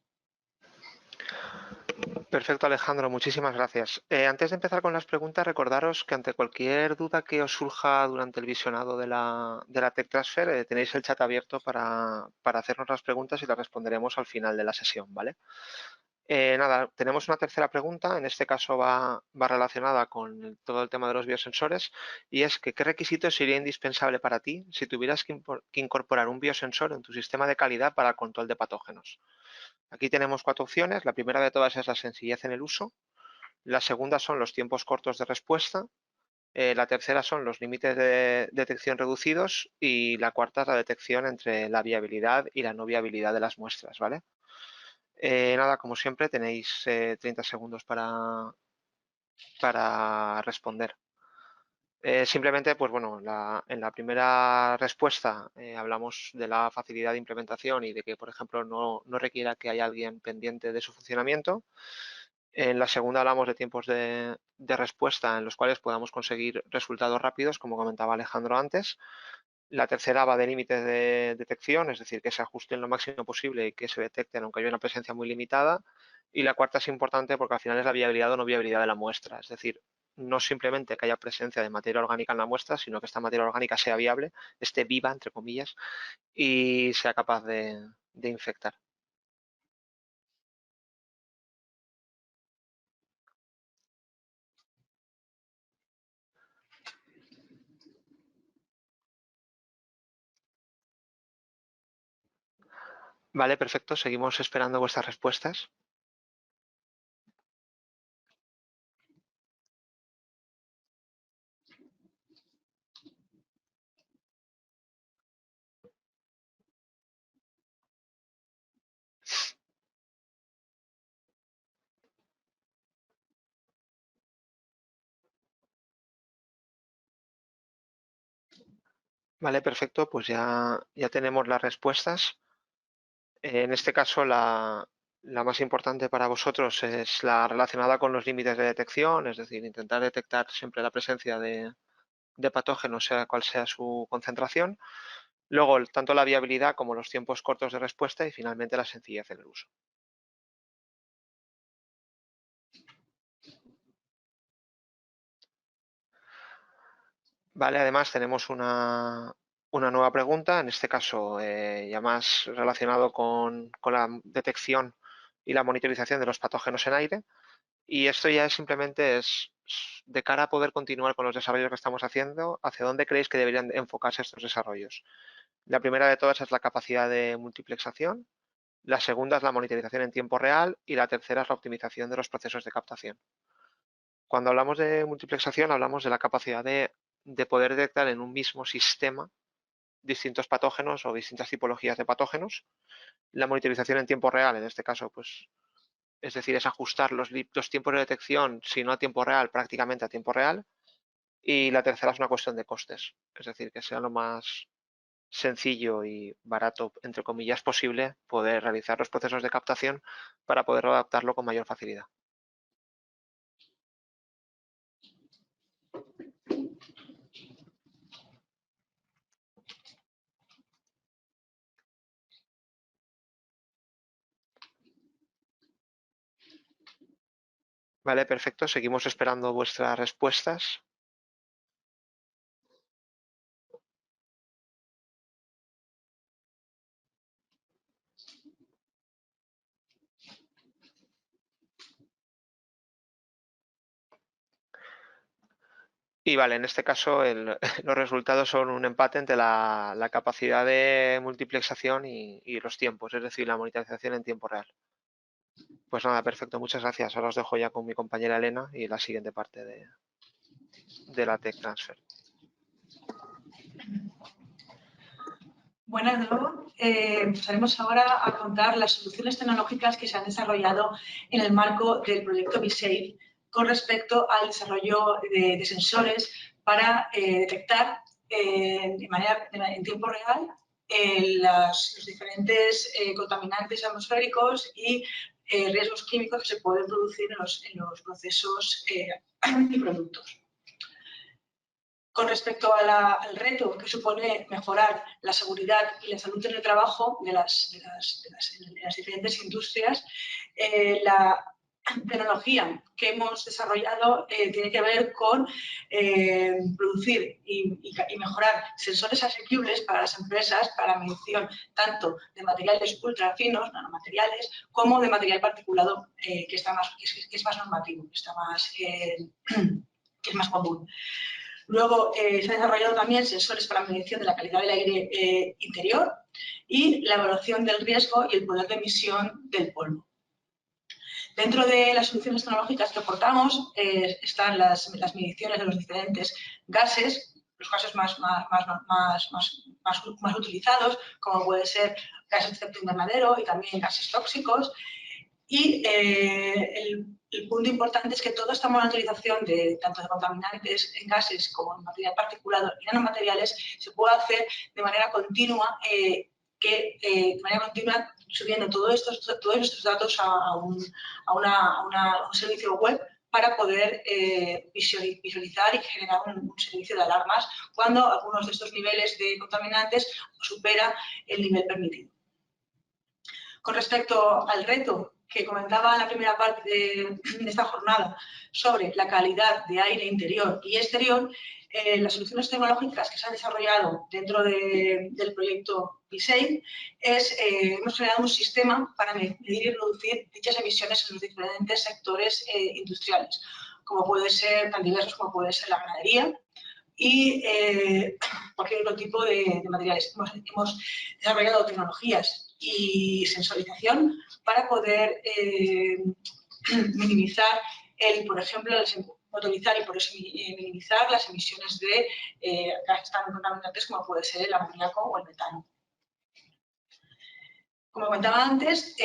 Speaker 4: Perfecto, Alejandro, muchísimas gracias. Antes de empezar con las preguntas, recordaros que ante cualquier duda que os surja durante el visionado de la Tech Transfer, tenéis el chat abierto para hacernos las preguntas y las responderemos al final de la sesión, ¿vale? Nada, tenemos una tercera pregunta, en este caso va relacionada con todo el tema de los biosensores, y es que ¿qué requisitos sería indispensable para ti si tuvieras que incorporar un biosensor en tu sistema de calidad para el control de patógenos? Aquí tenemos 4 opciones. La primera de todas es la sencillez en el uso. La segunda son los tiempos cortos de respuesta. La tercera son los límites de detección reducidos. Y la cuarta es la detección entre la viabilidad y la no viabilidad de las muestras, ¿vale? Nada, como siempre, tenéis 30 segundos para responder. Simplemente, pues bueno, en la primera respuesta hablamos de la facilidad de implementación y de que, por ejemplo, no requiera que haya alguien pendiente de su funcionamiento. En la segunda hablamos de tiempos de respuesta en los cuales podamos conseguir resultados rápidos, como comentaba Alejandro antes. La tercera va de límites de detección, es decir, que se ajusten lo máximo posible y que se detecten aunque haya una presencia muy limitada. Y la cuarta es importante porque al final es la viabilidad o no viabilidad de la muestra, es decir, no simplemente que haya presencia de materia orgánica en la muestra, sino que esta materia orgánica sea viable, esté viva, entre comillas, y sea capaz de infectar. Vale, perfecto. Seguimos esperando vuestras respuestas. Vale, perfecto. Pues ya tenemos las respuestas. En este caso, la más importante para vosotros es la relacionada con los límites de detección, es decir, intentar detectar siempre la presencia de patógenos, sea cual sea su concentración. Luego, tanto la viabilidad como los tiempos cortos de respuesta y finalmente la sencillez en el uso. Vale, además tenemos una nueva pregunta, en este caso ya más relacionado con la detección y la monitorización de los patógenos en aire. Y esto ya simplemente es de cara a poder continuar con los desarrollos que estamos haciendo, ¿hacia dónde creéis que deberían enfocarse estos desarrollos? La primera de todas es la capacidad de multiplexación, la segunda es la monitorización en tiempo real y la tercera es la optimización de los procesos de captación. Cuando hablamos de multiplexación hablamos de la capacidad de poder detectar en un mismo sistema distintos patógenos o distintas tipologías de patógenos. La monitorización en tiempo real, en este caso, pues es decir, es ajustar los tiempos de detección, si no a tiempo real, prácticamente a tiempo real. Y la tercera es una cuestión de costes, es decir, que sea lo más sencillo y barato, entre comillas, posible poder realizar los procesos de captación para poder adaptarlo con mayor facilidad. Vale, perfecto. Seguimos esperando vuestras respuestas. Y vale, en este caso los resultados son un empate entre la capacidad de multiplexación y los tiempos, es decir, la monitorización en tiempo real. Pues nada, perfecto, muchas gracias. Ahora os dejo ya con mi compañera Elena y la siguiente parte de la Tech Transfer.
Speaker 3: Buenas de nuevo. Pasaremos ahora a contar las soluciones tecnológicas que se han desarrollado en el marco del proyecto BeSafe con respecto al desarrollo de sensores para detectar en tiempo real los diferentes contaminantes atmosféricos y riesgos químicos que se pueden producir en los procesos y productos. Con respecto al reto que supone mejorar la seguridad y la salud en el trabajo de las diferentes industrias, la tecnología que hemos desarrollado tiene que ver con producir y mejorar sensores asequibles para las empresas para la medición tanto de materiales ultra finos, nanomateriales, como de material particulado que es más normativo, que es más común. Luego se han desarrollado también sensores para medición de la calidad del aire interior y la evaluación del riesgo y el poder de emisión del polvo. Dentro de las soluciones tecnológicas que aportamos están las mediciones de los diferentes gases, los gases más utilizados, como puede ser gases de efecto invernadero y también gases tóxicos. Y el punto importante es que toda esta monitorización tanto de contaminantes en gases como en material particulado y nanomateriales se puede hacer de manera continua, subiendo todos estos datos a un servicio web para poder visualizar y generar un servicio de alarmas cuando algunos de estos niveles de contaminantes supera el nivel permitido. Con respecto al reto que comentaba en la primera parte de esta jornada sobre la calidad de aire interior y exterior, las soluciones tecnológicas que se han desarrollado dentro del proyecto BeSafe hemos creado un sistema para medir y reducir dichas emisiones en los diferentes sectores industriales, como puede ser tan diversos como puede ser la ganadería y cualquier otro tipo de materiales. Hemos desarrollado tecnologías y sensorización para poder minimizar, por ejemplo, motorizar y por eso minimizar las emisiones de gases tan contaminantes como puede ser el amoníaco o el metano. Como comentaba antes,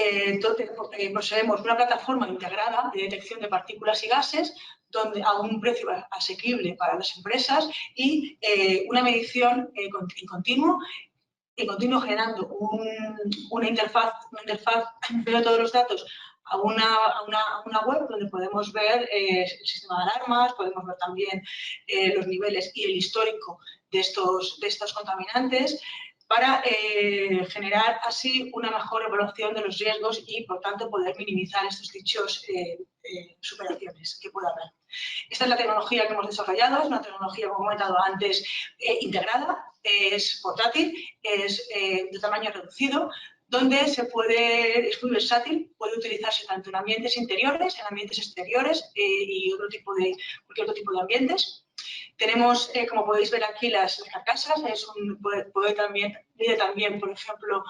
Speaker 3: poseemos una plataforma integrada de detección de partículas y gases a un precio asequible para las empresas y una medición en continuo generando una interfaz de todos los datos a una web donde podemos ver el sistema de alarmas, podemos ver también los niveles y el histórico de estos contaminantes para generar así una mejor evaluación de los riesgos y, por tanto, poder minimizar estos dichos superaciones que pueda haber. Esta es la tecnología que hemos desarrollado, es una tecnología, como he comentado antes, integrada, es portátil, es de tamaño reducido, donde es muy versátil, puede utilizarse tanto en ambientes interiores, en ambientes exteriores y cualquier otro tipo de ambientes. Tenemos, como podéis ver aquí, las carcasas, mide también, por ejemplo,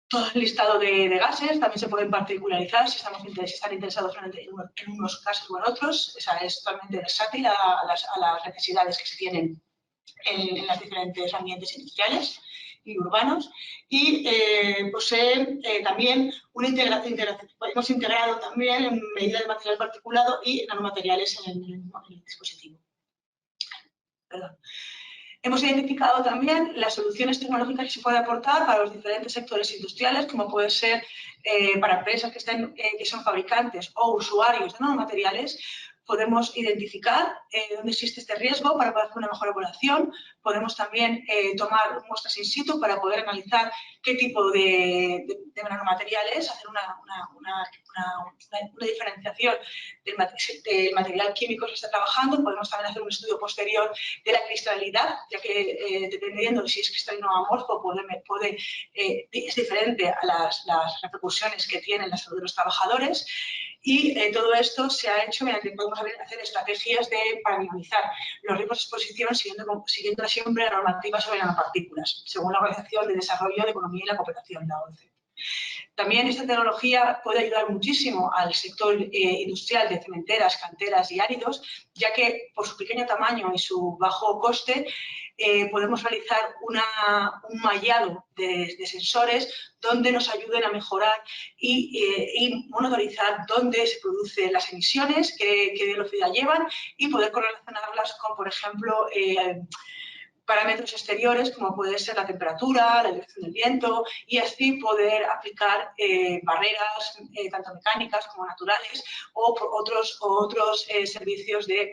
Speaker 3: todo el listado de gases, también se pueden particularizar si están interesados en unos casos o en otros. Es totalmente versátil a las necesidades que se tienen en los diferentes ambientes industriales y urbanos. Y posee también una integración, hemos integrado también en medida de material particulado y nanomateriales en el dispositivo. Perdón. Hemos identificado también las soluciones tecnológicas que se pueden aportar para los diferentes sectores industriales, como puede ser para empresas que son fabricantes o usuarios de nanomateriales. Podemos identificar dónde existe este riesgo para poder hacer una mejor evaluación. Podemos también tomar muestras in situ para poder analizar qué tipo de nanomateriales, hacer una diferenciación del material químico que se está trabajando. Podemos también hacer un estudio posterior de la cristalizabilidad, ya que dependiendo de si es cristalino o amorfo, es diferente a las repercusiones que tienen la salud de los trabajadores. Y todo esto se ha hecho mediante que podemos hacer estrategias para minimizar los riesgos de exposición siguiendo siempre la normativa sobre nanopartículas, según la Organización de Desarrollo de Economía y la Cooperación, la OCDE. También esta tecnología puede ayudar muchísimo al sector industrial de cementeras, canteras y áridos, ya que por su pequeño tamaño y su bajo coste podemos realizar un mallado de sensores donde nos ayuden a mejorar y monitorizar dónde se producen las emisiones, qué velocidad llevan y poder correlacionarlas con, por ejemplo, parámetros exteriores como puede ser la temperatura, la dirección del viento y así poder aplicar barreras tanto mecánicas como naturales o otros servicios de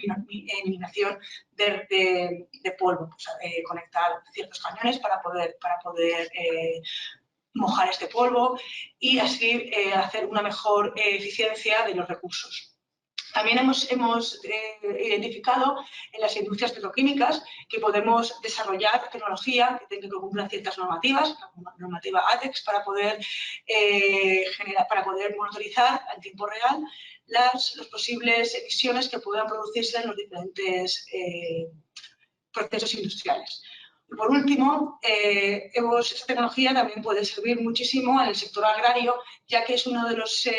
Speaker 3: eliminación de polvo, o sea, conectar ciertos cañones para poder mojar este polvo y así hacer una mejor eficiencia de los recursos. También hemos identificado en las industrias petroquímicas que podemos desarrollar tecnología que cumpla ciertas normativas, la normativa ATEX, para poder monitorizar en tiempo real las posibles emisiones que puedan producirse en los diferentes procesos industriales. Y por último, esta tecnología también puede servir muchísimo en el sector agrario, ya que es uno de los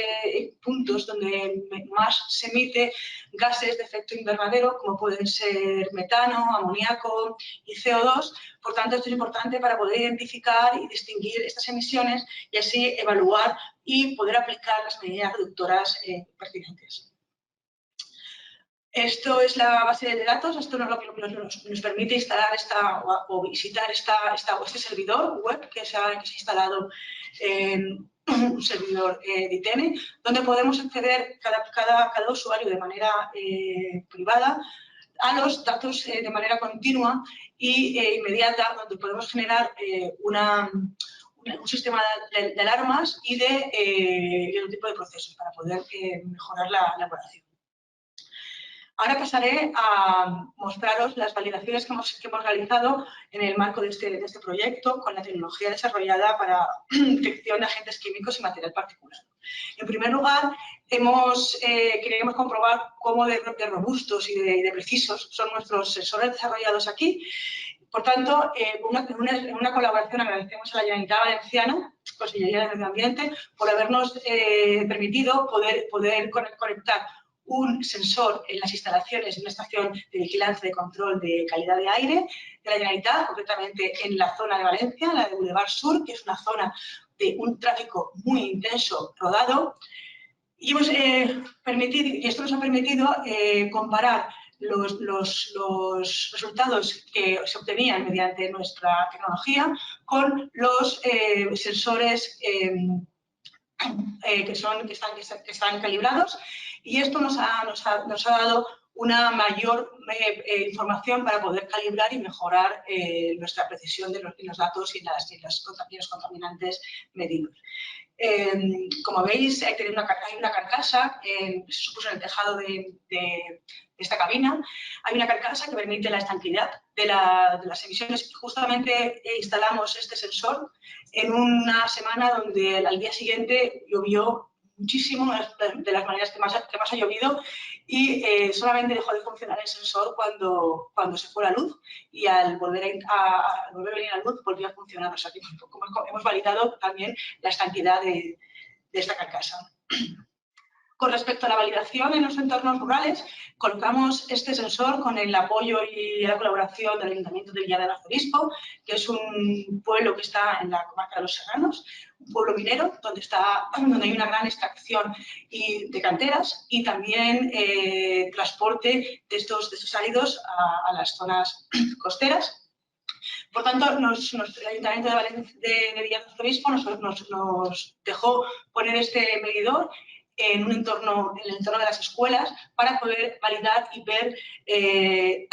Speaker 3: puntos donde más se emite gases de efecto invernadero, como pueden ser metano, amoníaco y CO2. Por tanto, esto es importante para poder identificar y distinguir estas emisiones y así evaluar y poder aplicar las medidas reductoras pertinentes. Esto es la base de datos, esto es lo que nos permite instalar o visitar este servidor web que se ha instalado en un servidor de ITEME, donde podemos acceder cada usuario de manera privada a los datos de manera continua y inmediata, donde podemos generar un sistema de alarmas y de otro tipo de procesos para poder mejorar la elaboración. Ahora pasaré a mostraros las validaciones que hemos realizado en el marco de este proyecto con la tecnología desarrollada para detección de agentes químicos y material particulado. En primer lugar, queríamos comprobar cómo de robustos y de precisos son nuestros sensores desarrollados aquí. Por tanto, en una colaboración agradecemos a la Generalitat Valenciana, Consellería de Medio Ambiente, por habernos permitido poder conectar un sensor en las instalaciones de una estación de vigilancia y control de calidad de aire de la Generalitat, concretamente en la zona de Valencia, la de Boulevard Sur, que es una zona de un tráfico muy intenso rodado. Y esto nos ha permitido comparar los resultados que se obtenían mediante nuestra tecnología con los sensores que están calibrados, y esto nos ha dado una mayor información para poder calibrar y mejorar nuestra precisión de los datos y los contaminantes medidos. Como veis, hay una carcasa, se supuso en el tejado de esta cabina, hay una carcasa que permite la estanquidad de las emisiones. Justamente instalamos este sensor en una semana donde al día siguiente llovió muchísimo, de las maneras que más ha llovido, y solamente dejó de funcionar el sensor cuando se fue la luz, y al volver a venir la luz volvió a funcionar. O sea, que hemos validado también la estanquidad de esta carcasa. Con respecto a la validación en los entornos rurales, colocamos este sensor con el apoyo y la colaboración del Ayuntamiento de Villar del Arzobispo, que es un pueblo que está en la comarca de los Serranos, un pueblo minero donde hay una gran extracción de canteras y también transporte de estos áridos a las zonas costeras. Por tanto, el Ayuntamiento de Villar del Arzobispo nos dejó poner este medidor en el entorno de las escuelas para poder validar y ver el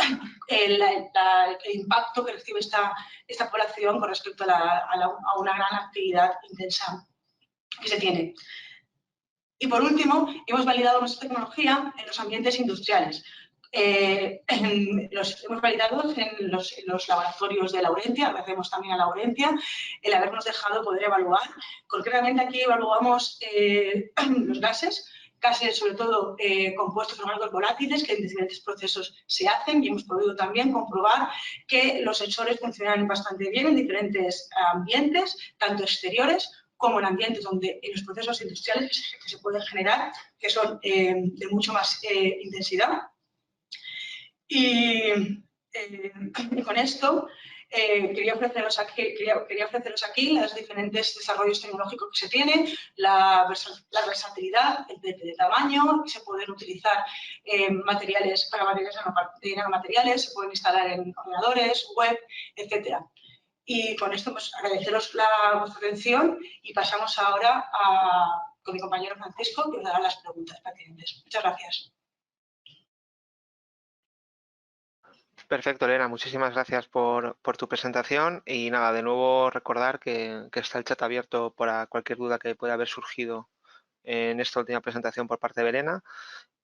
Speaker 3: impacto que recibe esta población con respecto a una gran actividad intensa que se tiene. Y por último, hemos validado nuestra tecnología en los ambientes industriales. Hemos validado en los laboratorios de Laurentia, agradecemos también a Laurentia el habernos dejado poder evaluar. Concretamente aquí evaluamos los gases gases, sobre todo compuestos orgánicos volátiles, que en diferentes procesos se hacen, y hemos podido también comprobar que los sensores funcionan bastante bien en diferentes ambientes, tanto exteriores como en ambientes donde en los procesos industriales que se pueden generar, que son de mucho más intensidad. Y con esto quería ofreceros aquí los diferentes desarrollos tecnológicos que se tienen, la versatilidad, el de tamaño, que se pueden utilizar materiales para nanomateriales, se pueden instalar en ordenadores, web, etcétera. Y con esto, pues agradeceros vuestra atención y pasamos ahora con mi compañero Francisco, que os dará las preguntas pertinentes. Muchas gracias.
Speaker 4: Perfecto, Elena, muchísimas gracias por tu presentación y nada, de nuevo recordar que está el chat abierto para cualquier duda que pueda haber surgido en esta última presentación por parte de Elena.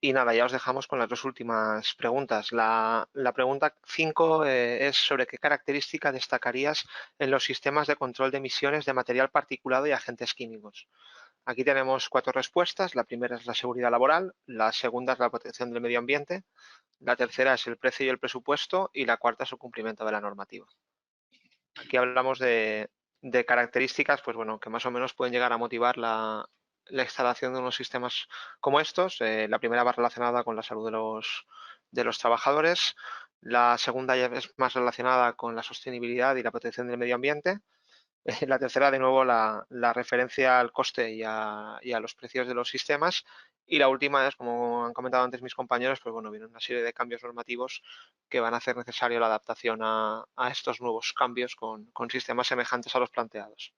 Speaker 4: Y nada, ya os dejamos con las dos últimas preguntas. La pregunta 5 es sobre qué características destacarías en los sistemas de control de emisiones de material particulado y agentes químicos. Aquí tenemos 4 respuestas. La primera es la seguridad laboral, la segunda es la protección del medio ambiente, la tercera es el precio y el presupuesto y la cuarta es el cumplimiento de la normativa. Aquí hablamos de características, pues bueno, que más o menos pueden llegar a motivar la instalación de unos sistemas como estos. La primera va relacionada con la salud de los trabajadores, la segunda ya es más relacionada con la sostenibilidad y la protección del medio ambiente. La tercera, de nuevo, la referencia al coste y a los precios de los sistemas. Y la última es, como han comentado antes mis compañeros, pues bueno, viene una serie de cambios normativos que van a hacer necesario la adaptación a estos nuevos cambios con sistemas semejantes a los planteados.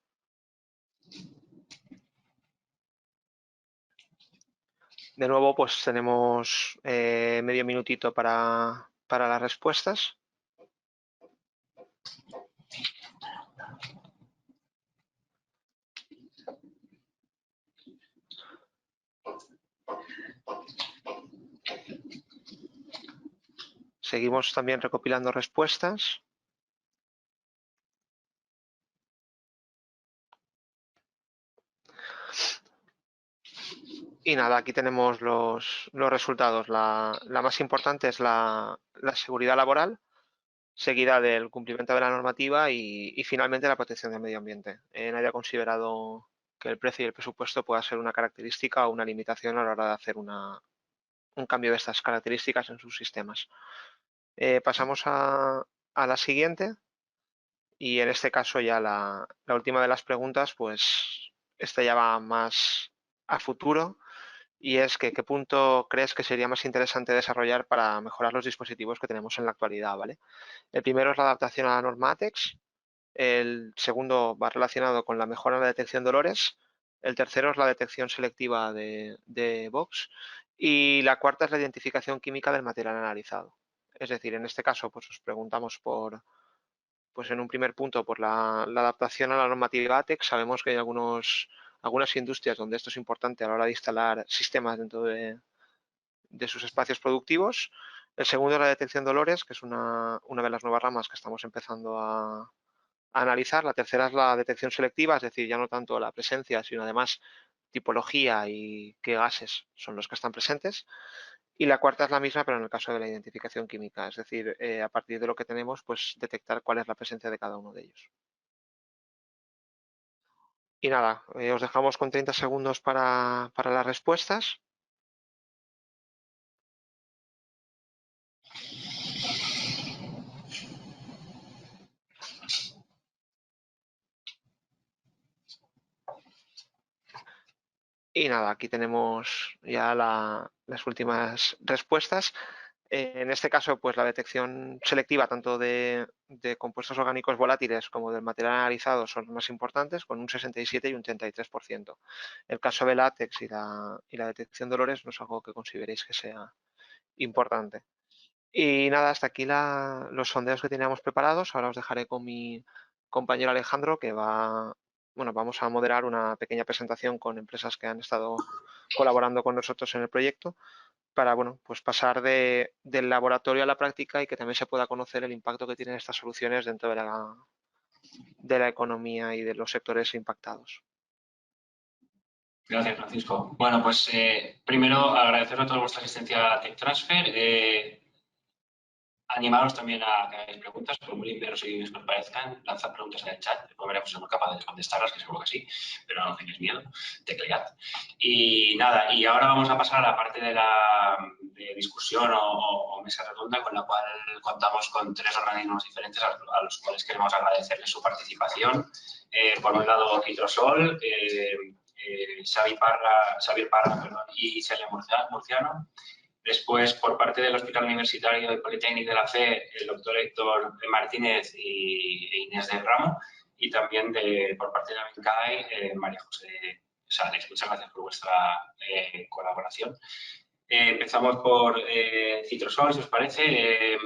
Speaker 4: De nuevo, pues tenemos medio minutito para las respuestas. Seguimos también recopilando respuestas. Y nada, aquí tenemos los resultados. La más importante es la seguridad laboral, seguida del cumplimiento de la normativa y finalmente la protección del medio ambiente. Nadie ha considerado que el precio y el presupuesto pueda ser una característica o una limitación a la hora de hacer un cambio de estas características en sus sistemas. Pasamos a la siguiente y en este caso ya la última de las preguntas, pues esta ya va más a futuro. Y es que qué punto crees que sería más interesante desarrollar para mejorar los dispositivos que tenemos en la actualidad, ¿vale? El primero es la adaptación a la norma ATEX, el segundo va relacionado con la mejora en la detección de olores, el tercero es la detección selectiva de VOX y la cuarta es la identificación química del material analizado. Es decir, en este caso, pues os preguntamos pues en un primer punto, por la adaptación a la normativa ATEX. Sabemos que hay algunas industrias donde esto es importante a la hora de instalar sistemas dentro de sus espacios productivos. El segundo es la detección de olores, que es una de las nuevas ramas que estamos empezando a analizar. La tercera es la detección selectiva, es decir, ya no tanto la presencia, sino además tipología y qué gases son los que están presentes. Y la cuarta es la misma, pero en el caso de la identificación química, es decir, a partir de lo que tenemos, pues detectar cuál es la presencia de cada uno de ellos. Y nada, os dejamos con 30 segundos para las respuestas. Y nada, aquí tenemos ya las últimas respuestas. En este caso, pues la detección selectiva tanto de compuestos orgánicos volátiles como del material analizado son más importantes, con un 67 y un 33%. El caso de látex y la detección de olores no es algo que consideréis que sea importante. Y nada, hasta aquí los sondeos que teníamos preparados. Ahora os dejaré con mi compañero Alejandro, que vamos a moderar una pequeña presentación con empresas que han estado colaborando con nosotros en el proyecto para, bueno, pues pasar del laboratorio a la práctica y que también se pueda conocer el impacto que tienen estas soluciones dentro de la economía y de los sectores impactados.
Speaker 2: Gracias, Francisco. Bueno, pues primero agradeceros a todos vuestra asistencia a Tech Transfer. Animaros también a que hagáis preguntas, por muy limpios y que os parezcan, lanzad preguntas en el chat, después veremos si somos capaces de contestarlas, que seguro que sí, pero no tengáis miedo, teclead. Y nada, y ahora vamos a pasar a la parte de discusión o mesa redonda, con la cual contamos con 3 organismos diferentes a los cuales queremos agradecerles su participación. Por un lado, Citrosol, Xavier Parra y Celia Murciano. Después, por parte del Hospital Universitario y Politécnico de la FE, el doctor Héctor Martínez e Inés del Ramo. Y también por parte de la MINCAE, María José Sales. Muchas gracias por vuestra colaboración. Empezamos por Citrosol, si os parece.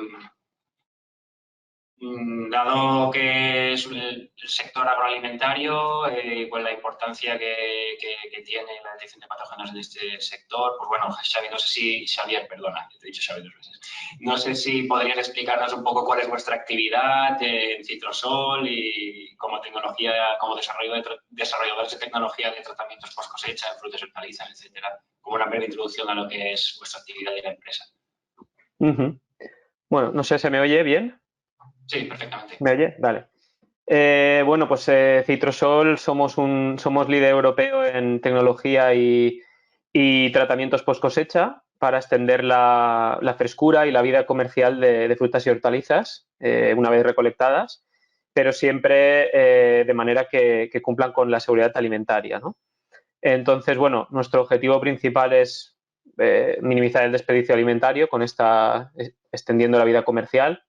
Speaker 2: Dado que es el sector agroalimentario, pues la importancia que tiene la detección de patógenos en este sector, pues bueno, Xavier, no sé si, Xavier, perdona, te he dicho Xavier 2 veces. No sé si podrías explicarnos un poco cuál es vuestra actividad en Citrosol y como tecnología, como desarrolladores de tecnología de tratamientos post cosecha, en frutas y hortalizas, etcétera, como una breve introducción a lo que es vuestra actividad y la empresa.
Speaker 5: Bueno, no sé, ¿se me oye bien?
Speaker 2: Sí, perfectamente.
Speaker 5: ¿Me oye? Vale. Bueno, pues Citrosol somos líder europeo en tecnología y tratamientos post cosecha para extender la frescura y la vida comercial de frutas y hortalizas una vez recolectadas, pero siempre de manera que cumplan con la seguridad alimentaria, ¿no? Entonces, bueno, nuestro objetivo principal es minimizar el desperdicio alimentario con extendiendo la vida comercial.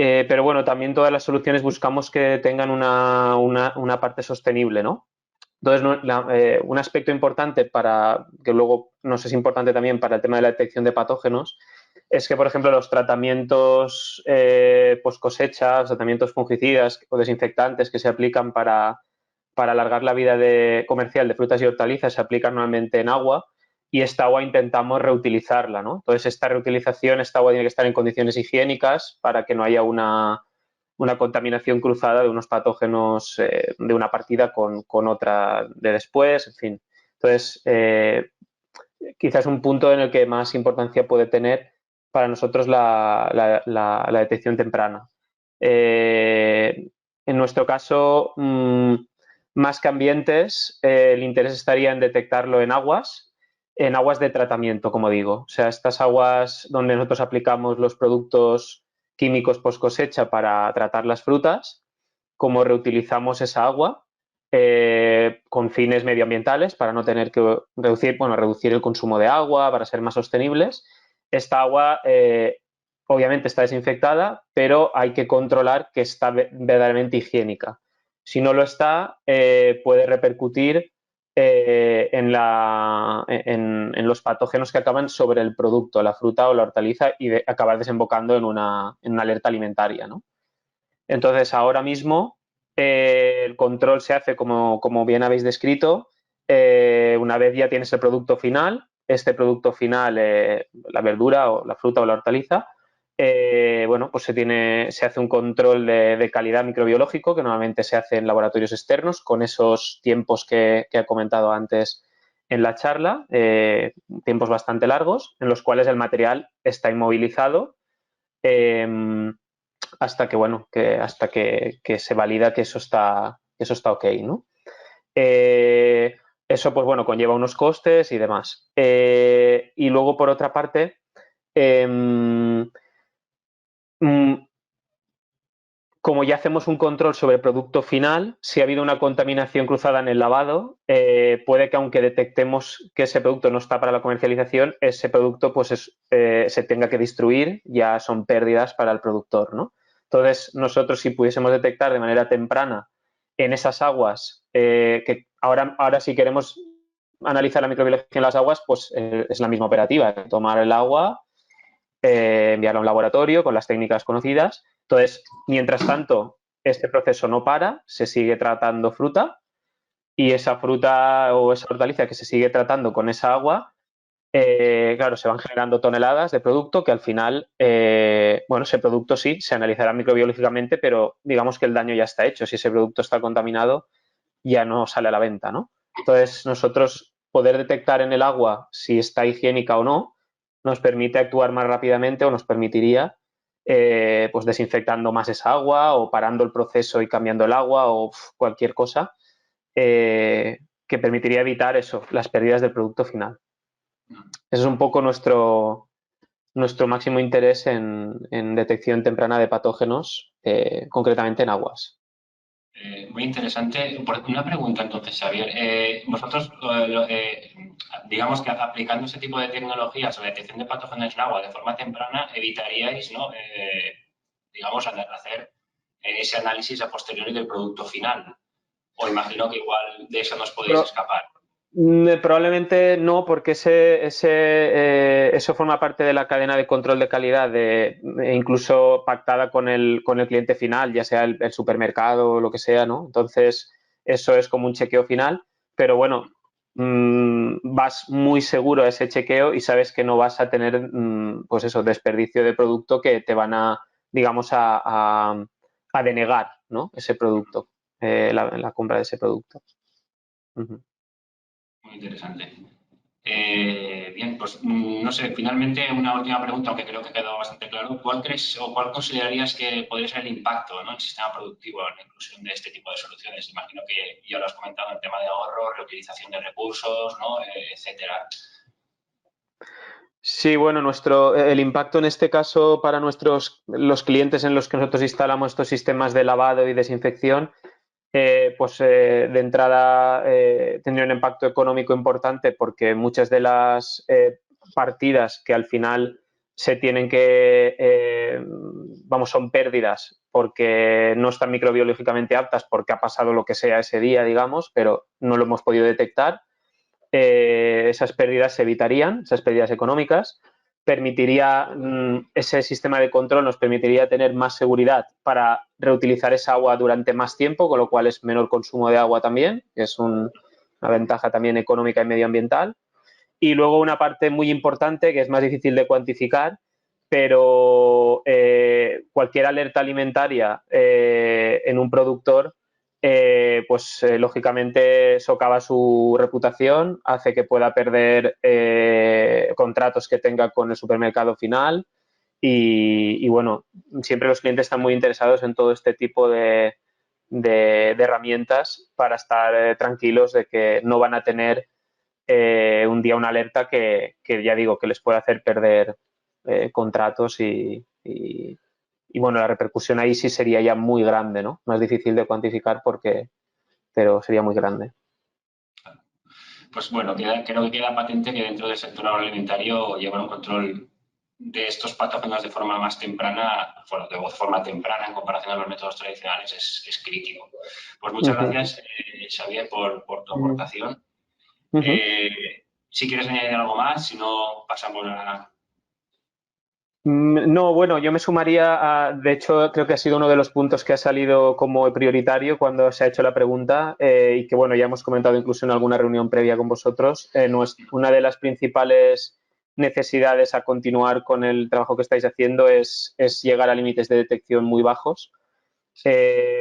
Speaker 5: Pero bueno, también todas las soluciones buscamos que tengan una parte sostenible, ¿no? Entonces, un aspecto importante que luego nos es importante también para el tema de la detección de patógenos, es que, por ejemplo, los tratamientos post cosecha, tratamientos fungicidas o desinfectantes que se aplican para alargar la vida comercial de frutas y hortalizas se aplican normalmente en agua, y esta agua intentamos reutilizarla, ¿no? Entonces, esta reutilización, esta agua tiene que estar en condiciones higiénicas para que no haya una contaminación cruzada de unos patógenos de una partida con otra de después, en fin. Entonces, quizás un punto en el que más importancia puede tener para nosotros la detección temprana. En nuestro caso, más que ambientes, el interés estaría en detectarlo en aguas de tratamiento, como digo. O sea, estas aguas donde nosotros aplicamos los productos químicos post cosecha para tratar las frutas, como reutilizamos esa agua con fines medioambientales para no tener que reducir el consumo de agua, para ser más sostenibles. Esta agua obviamente está desinfectada, pero hay que controlar que está verdaderamente higiénica. Si no lo está, puede repercutir en los patógenos que acaban sobre el producto, la fruta o la hortaliza, y acabar desembocando en una alerta alimentaria, ¿no? Entonces, ahora mismo el control se hace como bien habéis descrito. Una vez ya tienes el producto final, este producto final, la verdura o la fruta o la hortaliza, bueno, pues se hace un control de calidad microbiológico que normalmente se hace en laboratorios externos con esos tiempos que he comentado antes en la charla, tiempos bastante largos, en los cuales el material está inmovilizado hasta que se valida que eso está ok, ¿no? Eso, pues bueno, conlleva unos costes y demás. Y luego, por otra parte, como ya hacemos un control sobre el producto final, si ha habido una contaminación cruzada en el lavado, puede que aunque detectemos que ese producto no está para la comercialización, ese producto pues se tenga que destruir, ya son pérdidas para el productor, ¿no? Entonces, nosotros si pudiésemos detectar de manera temprana en esas aguas, que ahora si queremos analizar la microbiología en las aguas, pues es la misma operativa, tomar el agua, enviarla a un laboratorio con las técnicas conocidas. Entonces, mientras tanto, este proceso no para, se sigue tratando fruta, y esa fruta o esa hortaliza que se sigue tratando con esa agua, claro, se van generando toneladas de producto que al final, bueno, ese producto sí se analizará microbiológicamente, pero digamos que el daño ya está hecho. Si ese producto está contaminado, ya no sale a la venta, ¿no? Entonces, nosotros poder detectar en el agua si está higiénica o no, nos permite actuar más rápidamente o nos permitiría pues desinfectando más esa agua o parando el proceso y cambiando el agua o cualquier cosa que permitiría evitar eso, las pérdidas del producto final. Eso es un poco nuestro máximo interés en detección temprana de patógenos, concretamente en aguas.
Speaker 2: Muy interesante. Una pregunta entonces, Xavier. Vosotros, digamos que aplicando ese tipo de tecnologías o la detección de patógenos en agua de forma temprana, evitaríais, ¿no? Digamos, hacer ese análisis a posteriori del producto final. O imagino que igual de eso no os podéis escapar.
Speaker 5: Probablemente no, porque eso forma parte de la cadena de control de calidad, incluso pactada con el cliente final, ya sea el supermercado o lo que sea, ¿no? Entonces, eso es como un chequeo final, pero bueno, vas muy seguro a ese chequeo y sabes que no vas a tener, pues eso, desperdicio de producto que te van a, digamos, a denegar, ¿no? Ese producto, la compra de ese producto.
Speaker 2: Muy interesante. Bien, pues no sé, finalmente una última pregunta, aunque creo que quedó bastante claro. ¿Cuál crees o cuál considerarías que podría ser el impacto, ¿no?, en el sistema productivo en la inclusión de este tipo de soluciones? Imagino que ya lo has comentado en tema de ahorro, reutilización de recursos, ¿no?, etcétera.
Speaker 5: Sí, bueno, el impacto en este caso para los clientes en los que nosotros instalamos estos sistemas de lavado y desinfección, de entrada tendría un impacto económico importante porque muchas de las partidas que al final se tienen que, son pérdidas porque no están microbiológicamente aptas porque ha pasado lo que sea ese día, digamos, pero no lo hemos podido detectar. Esas pérdidas se evitarían, esas pérdidas económicas. Permitiría, ese sistema de control nos permitiría tener más seguridad para reutilizar esa agua durante más tiempo, con lo cual es menor consumo de agua también, que es una ventaja también económica y medioambiental. Y luego una parte muy importante que es más difícil de cuantificar, pero cualquier alerta alimentaria en un productor lógicamente socava su reputación, hace que pueda perder contratos que tenga con el supermercado final y bueno, siempre los clientes están muy interesados en todo este tipo de herramientas para estar tranquilos de que no van a tener un día una alerta que ya digo que les puede hacer perder contratos y bueno, la repercusión ahí sí sería ya muy grande, ¿no? Más difícil de cuantificar pero sería muy grande.
Speaker 2: Pues bueno, creo que queda patente que dentro del sector agroalimentario llevar un control de estos patógenos de forma más temprana, bueno, de forma temprana en comparación a los métodos tradicionales es crítico. Pues muchas gracias, Xavier, por tu aportación. Si quieres añadir algo más, si no, pasamos a...
Speaker 5: No, bueno, yo me sumaría de hecho, creo que ha sido uno de los puntos que ha salido como prioritario cuando se ha hecho la pregunta y que, bueno, ya hemos comentado incluso en alguna reunión previa con vosotros. Una de las principales necesidades a continuar con el trabajo que estáis haciendo es llegar a límites de detección muy bajos,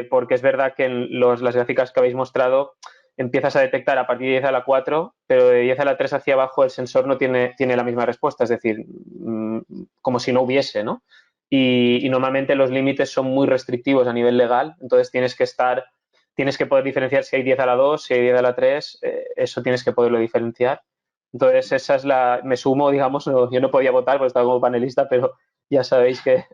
Speaker 5: porque es verdad que en las gráficas que habéis mostrado empiezas a detectar a partir de 10 a la 4, pero de 10 a la 3 hacia abajo el sensor no tiene la misma respuesta, es decir, como si no hubiese, ¿no? Y normalmente los límites son muy restrictivos a nivel legal, entonces tienes que poder diferenciar si hay 10 a la 2, si hay 10 a la 3, eso tienes que poderlo diferenciar. Entonces me sumo, digamos, yo no podía votar porque estaba como panelista, pero ya sabéis que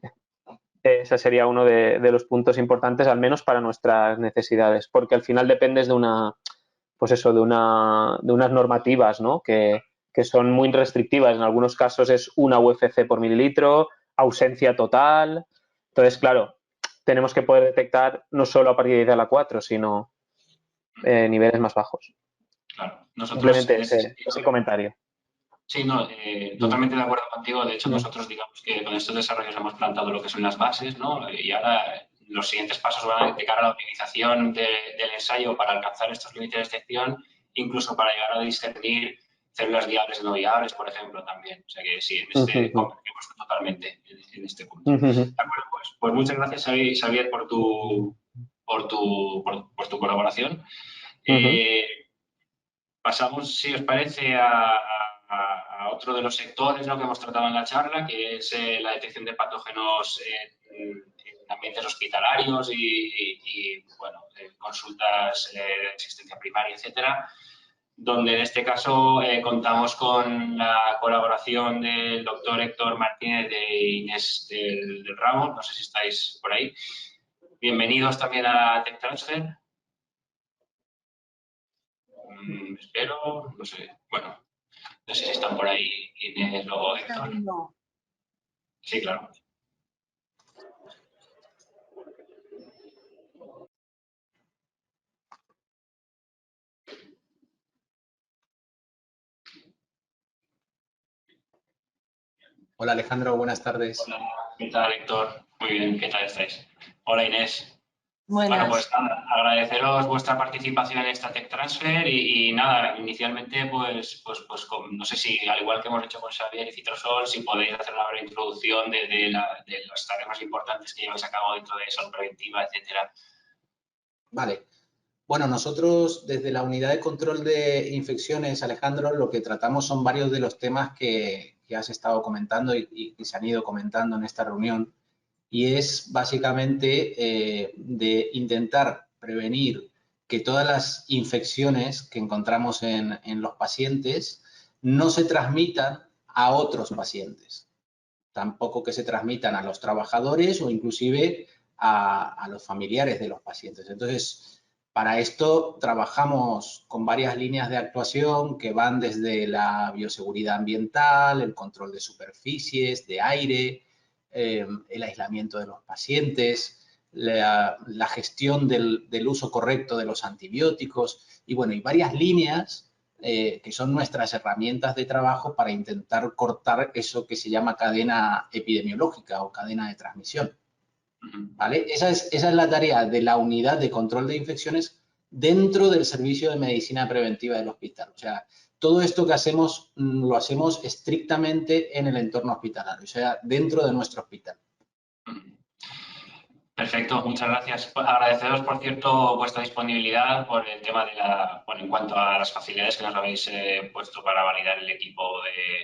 Speaker 5: ese sería uno de los puntos importantes, al menos para nuestras necesidades, porque al final dependes de unas normativas, ¿no?, que son muy restrictivas. En algunos casos es una UFC por mililitro, ausencia total. Entonces, claro, tenemos que poder detectar no solo a partir de 10 a la 4, sino niveles más bajos.
Speaker 2: Claro, nosotros
Speaker 5: simplemente ese comentario.
Speaker 2: Sí, no, totalmente de acuerdo contigo. De hecho, nosotros digamos que con estos desarrollos hemos plantado lo que son las bases, ¿no? Y ahora los siguientes pasos van a de cara a la optimización del ensayo para alcanzar estos límites de detección, incluso para llegar a discernir células viables y no viables, por ejemplo, también. O sea que sí, compartimos totalmente en este punto. De acuerdo, pues muchas gracias, Xavier, por tu colaboración. pasamos, si os parece, a otro de los sectores, ¿no?, que hemos tratado en la charla, que es la detección de patógenos en ambientes hospitalarios y bueno, consultas de asistencia primaria, etcétera, donde en este caso contamos con la colaboración del doctor Héctor Martínez de Inés del Ramo. No sé si estáis por ahí. Bienvenidos también a Tech Transfer. Espero, no sé, bueno, no sé si están por ahí Inés o Héctor. Sí, claro.
Speaker 6: Hola Alejandro, buenas tardes.
Speaker 2: Hola, ¿qué tal, Héctor? Muy bien, ¿qué tal estáis? Hola, Inés.
Speaker 3: Buenas.
Speaker 2: Bueno, pues nada, agradeceros vuestra participación en esta Tech Transfer y nada, inicialmente pues no sé si, al igual que hemos hecho con Xavier y Citrosol, si podéis hacer una breve introducción de las tareas más importantes que lleváis a cabo dentro de salud preventiva, etcétera.
Speaker 6: Vale. Bueno, nosotros desde la unidad de control de infecciones, Alejandro, lo que tratamos son varios de los temas que has estado comentando y se han ido comentando en esta reunión. Y es básicamente de intentar prevenir que todas las infecciones que encontramos en los pacientes no se transmitan a otros pacientes. Tampoco que se transmitan a los trabajadores o inclusive a los familiares de los pacientes. Entonces, para esto trabajamos con varias líneas de actuación que van desde la bioseguridad ambiental, el control de superficies, de aire, el aislamiento de los pacientes, la gestión del uso correcto de los antibióticos y bueno, y varias líneas que son nuestras herramientas de trabajo para intentar cortar eso que se llama cadena epidemiológica o cadena de transmisión. ¿Vale? Esa es la tarea de la unidad de control de infecciones dentro del servicio de medicina preventiva del hospital. O sea, todo esto que hacemos lo hacemos estrictamente en el entorno hospitalario, o sea, dentro de nuestro hospital.
Speaker 2: Perfecto, muchas gracias. Agradeceros, por cierto, vuestra disponibilidad por el tema de en cuanto a las facilidades que nos habéis puesto para validar el equipo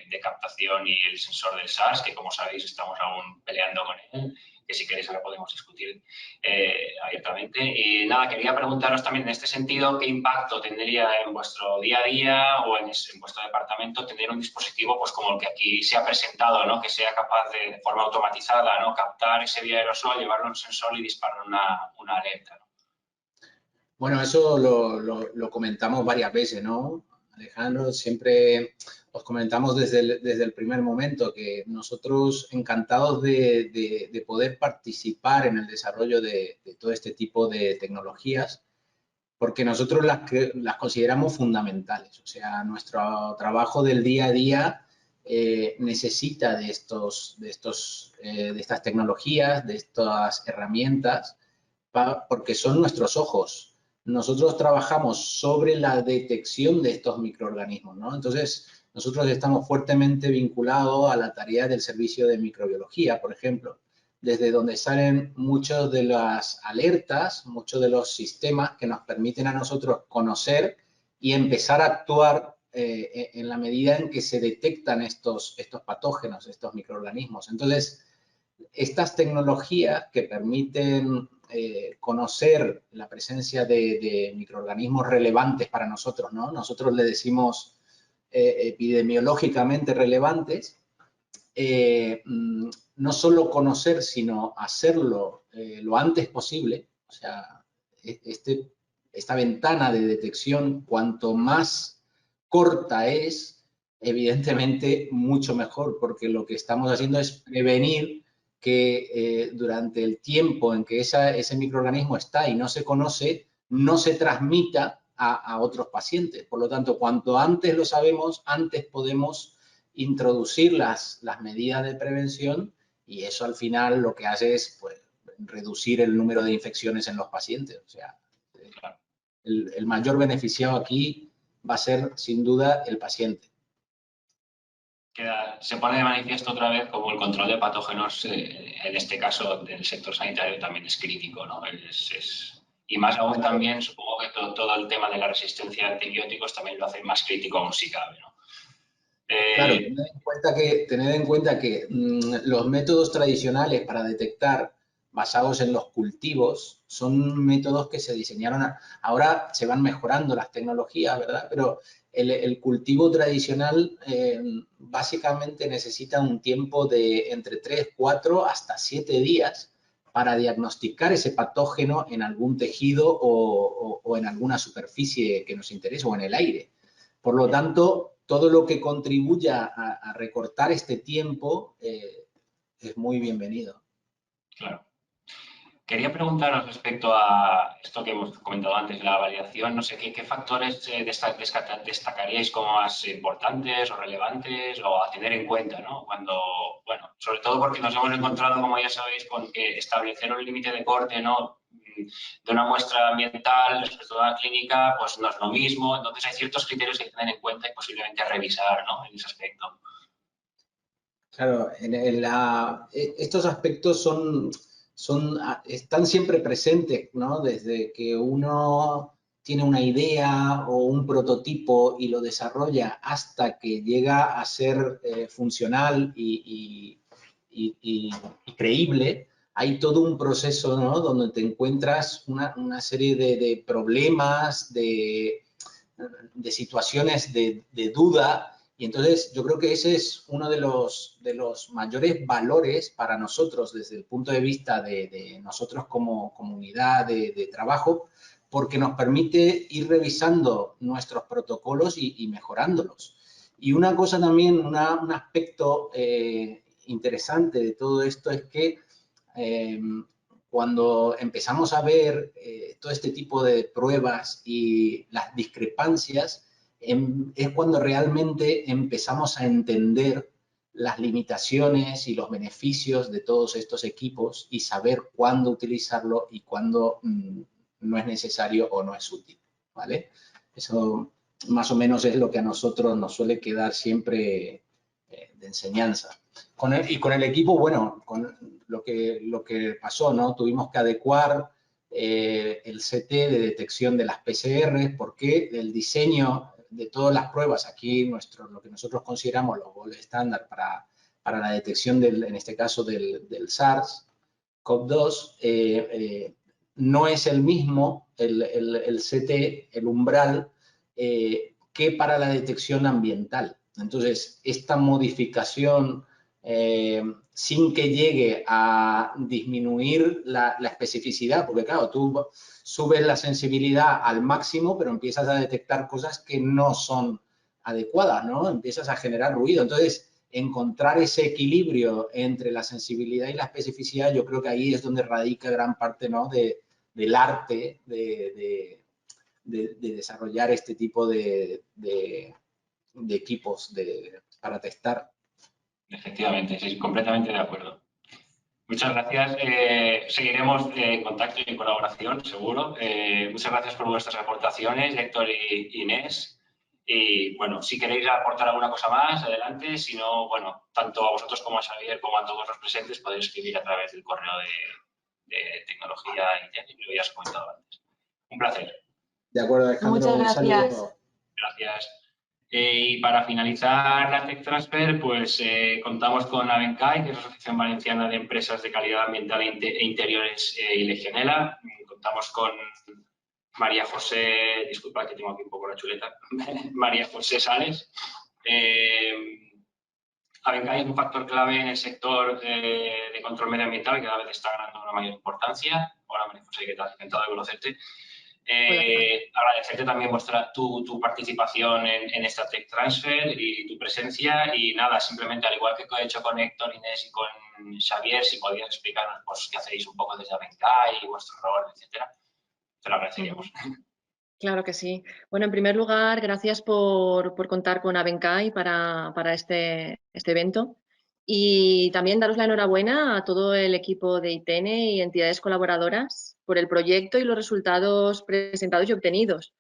Speaker 2: de captación y el sensor del SARS, que como sabéis estamos aún peleando con él, que si queréis ahora podemos discutir abiertamente. Y nada, quería preguntaros también en este sentido, ¿qué impacto tendría en vuestro día a día o en vuestro departamento tener un dispositivo pues como el que aquí se ha presentado, ¿no?, que sea capaz de forma automatizada, ¿no?, captar ese bioaerosol, llevarlo a un sensor y disparar una alerta, ¿no?
Speaker 6: Bueno, eso lo comentamos varias veces, ¿no, Alejandro? Siempre os comentamos desde el primer momento que nosotros encantados de poder participar en el desarrollo de todo este tipo de tecnologías, porque nosotros las consideramos fundamentales. O sea, nuestro trabajo del día a día necesita de estas tecnologías, de estas herramientas, porque son nuestros ojos. Nosotros trabajamos sobre la detección de estos microorganismos, ¿no? Entonces, nosotros estamos fuertemente vinculados a la tarea del servicio de microbiología, por ejemplo, desde donde salen muchas de las alertas, muchos de los sistemas que nos permiten a nosotros conocer y empezar a actuar en la medida en que se detectan estos patógenos, estos microorganismos. Entonces, estas tecnologías que permiten conocer la presencia de microorganismos relevantes para nosotros, ¿no? Nosotros le decimos epidemiológicamente relevantes, no solo conocer, sino hacerlo lo antes posible. O sea, esta ventana de detección, cuanto más corta es, evidentemente mucho mejor, porque lo que estamos haciendo es prevenir que durante el tiempo en que ese microorganismo está y no se conoce, no se transmita a otros pacientes. Por lo tanto, cuanto antes lo sabemos, antes podemos introducir las medidas de prevención y eso al final lo que hace es pues, reducir el número de infecciones en los pacientes. O sea, el mayor beneficiado aquí va a ser sin duda el paciente.
Speaker 2: Se pone de manifiesto otra vez como el control de patógenos, en este caso del sector sanitario, también es crítico, ¿no? Y más aún también, supongo que todo el tema de la resistencia a antibióticos también lo hace más crítico aún si cabe, ¿no?
Speaker 6: Claro, tener en cuenta que los métodos tradicionales para detectar basados en los cultivos son métodos que se diseñaron, ahora se van mejorando las tecnologías, ¿verdad? Pero el cultivo tradicional básicamente necesita un tiempo de entre 3, 4 hasta 7 días para diagnosticar ese patógeno en algún tejido o en alguna superficie que nos interese o en el aire. Por lo tanto, todo lo que contribuya a recortar este tiempo es muy bienvenido.
Speaker 2: Claro. Quería preguntaros respecto a esto que hemos comentado antes, la validación, no sé qué factores destacaríais como más importantes o relevantes o a tener en cuenta, ¿no? Cuando, bueno, sobre todo porque nos hemos encontrado, como ya sabéis, con que establecer un límite de corte, ¿no?, de una muestra ambiental respecto a la clínica, pues no es lo mismo. Entonces hay ciertos criterios que hay que tener en cuenta y posiblemente revisar, ¿no?, en ese aspecto.
Speaker 6: Claro, estos aspectos están siempre presentes, ¿no? Desde que uno tiene una idea o un prototipo y lo desarrolla hasta que llega a ser funcional y creíble. Hay todo un proceso, ¿no?, donde te encuentras una serie de problemas, de situaciones de duda. Y entonces yo creo que ese es uno de los mayores valores para nosotros desde el punto de vista de nosotros como comunidad de trabajo, porque nos permite ir revisando nuestros protocolos y mejorándolos. Y una cosa también, un aspecto interesante de todo esto es que cuando empezamos a ver todo este tipo de pruebas y las discrepancias, es cuando realmente empezamos a entender las limitaciones y los beneficios de todos estos equipos y saber cuándo utilizarlo y cuándo no es necesario o no es útil, ¿vale? Eso más o menos es lo que a nosotros nos suele quedar siempre de enseñanza. Con el equipo, bueno, con lo que pasó, ¿no? Tuvimos que adecuar el CT de detección de las PCR, porque el diseño de todas las pruebas, aquí lo que nosotros consideramos los gold estándar para la detección, en este caso del SARS-CoV-2, no es el mismo el CT, el umbral, que para la detección ambiental. Entonces, esta modificación, sin que llegue a disminuir la especificidad, porque claro, tú subes la sensibilidad al máximo, pero empiezas a detectar cosas que no son adecuadas, ¿no? Empiezas a generar ruido. Entonces, encontrar ese equilibrio entre la sensibilidad y la especificidad, yo creo que ahí es donde radica gran parte, ¿no?, del arte de desarrollar este tipo de equipos para testar.
Speaker 2: Efectivamente, sí, completamente de acuerdo. Muchas gracias. Seguiremos en contacto y en colaboración, seguro. Muchas gracias por vuestras aportaciones, Héctor y Inés. Y, bueno, si queréis aportar alguna cosa más, adelante. Si no, bueno, tanto a vosotros como a Xavier como a todos los presentes podéis escribir a través del correo de tecnología y lo habías comentado antes. Un placer.
Speaker 6: De acuerdo, Alejandro.
Speaker 7: Muchas gracias.
Speaker 6: Un saludo.
Speaker 2: Gracias. Y para finalizar la Tech Transfer, pues contamos con Abenkai, que es la Asociación Valenciana de Empresas de Calidad Ambiental e Interiores y Legionela. Contamos con María José, disculpa que tengo aquí un poco la chuleta, María José Sales. Abenkai es un factor clave en el sector de control medioambiental que cada vez está ganando una mayor importancia. Hola María José, ¿qué tal? Encantado de conocerte. Agradecerte también tu participación en esta Tech Transfer y tu presencia. Y nada, simplemente al igual que he hecho con Héctor, Inés y con Xavier, si podías explicarnos pues, qué hacéis un poco desde Abenkai, vuestro rol, etcétera, te lo agradeceríamos.
Speaker 7: Claro que sí. Bueno, en primer lugar, gracias por contar con Abenkai para este evento. Y también daros la enhorabuena a todo el equipo de ITENE y entidades colaboradoras por el proyecto y los resultados presentados y obtenidos.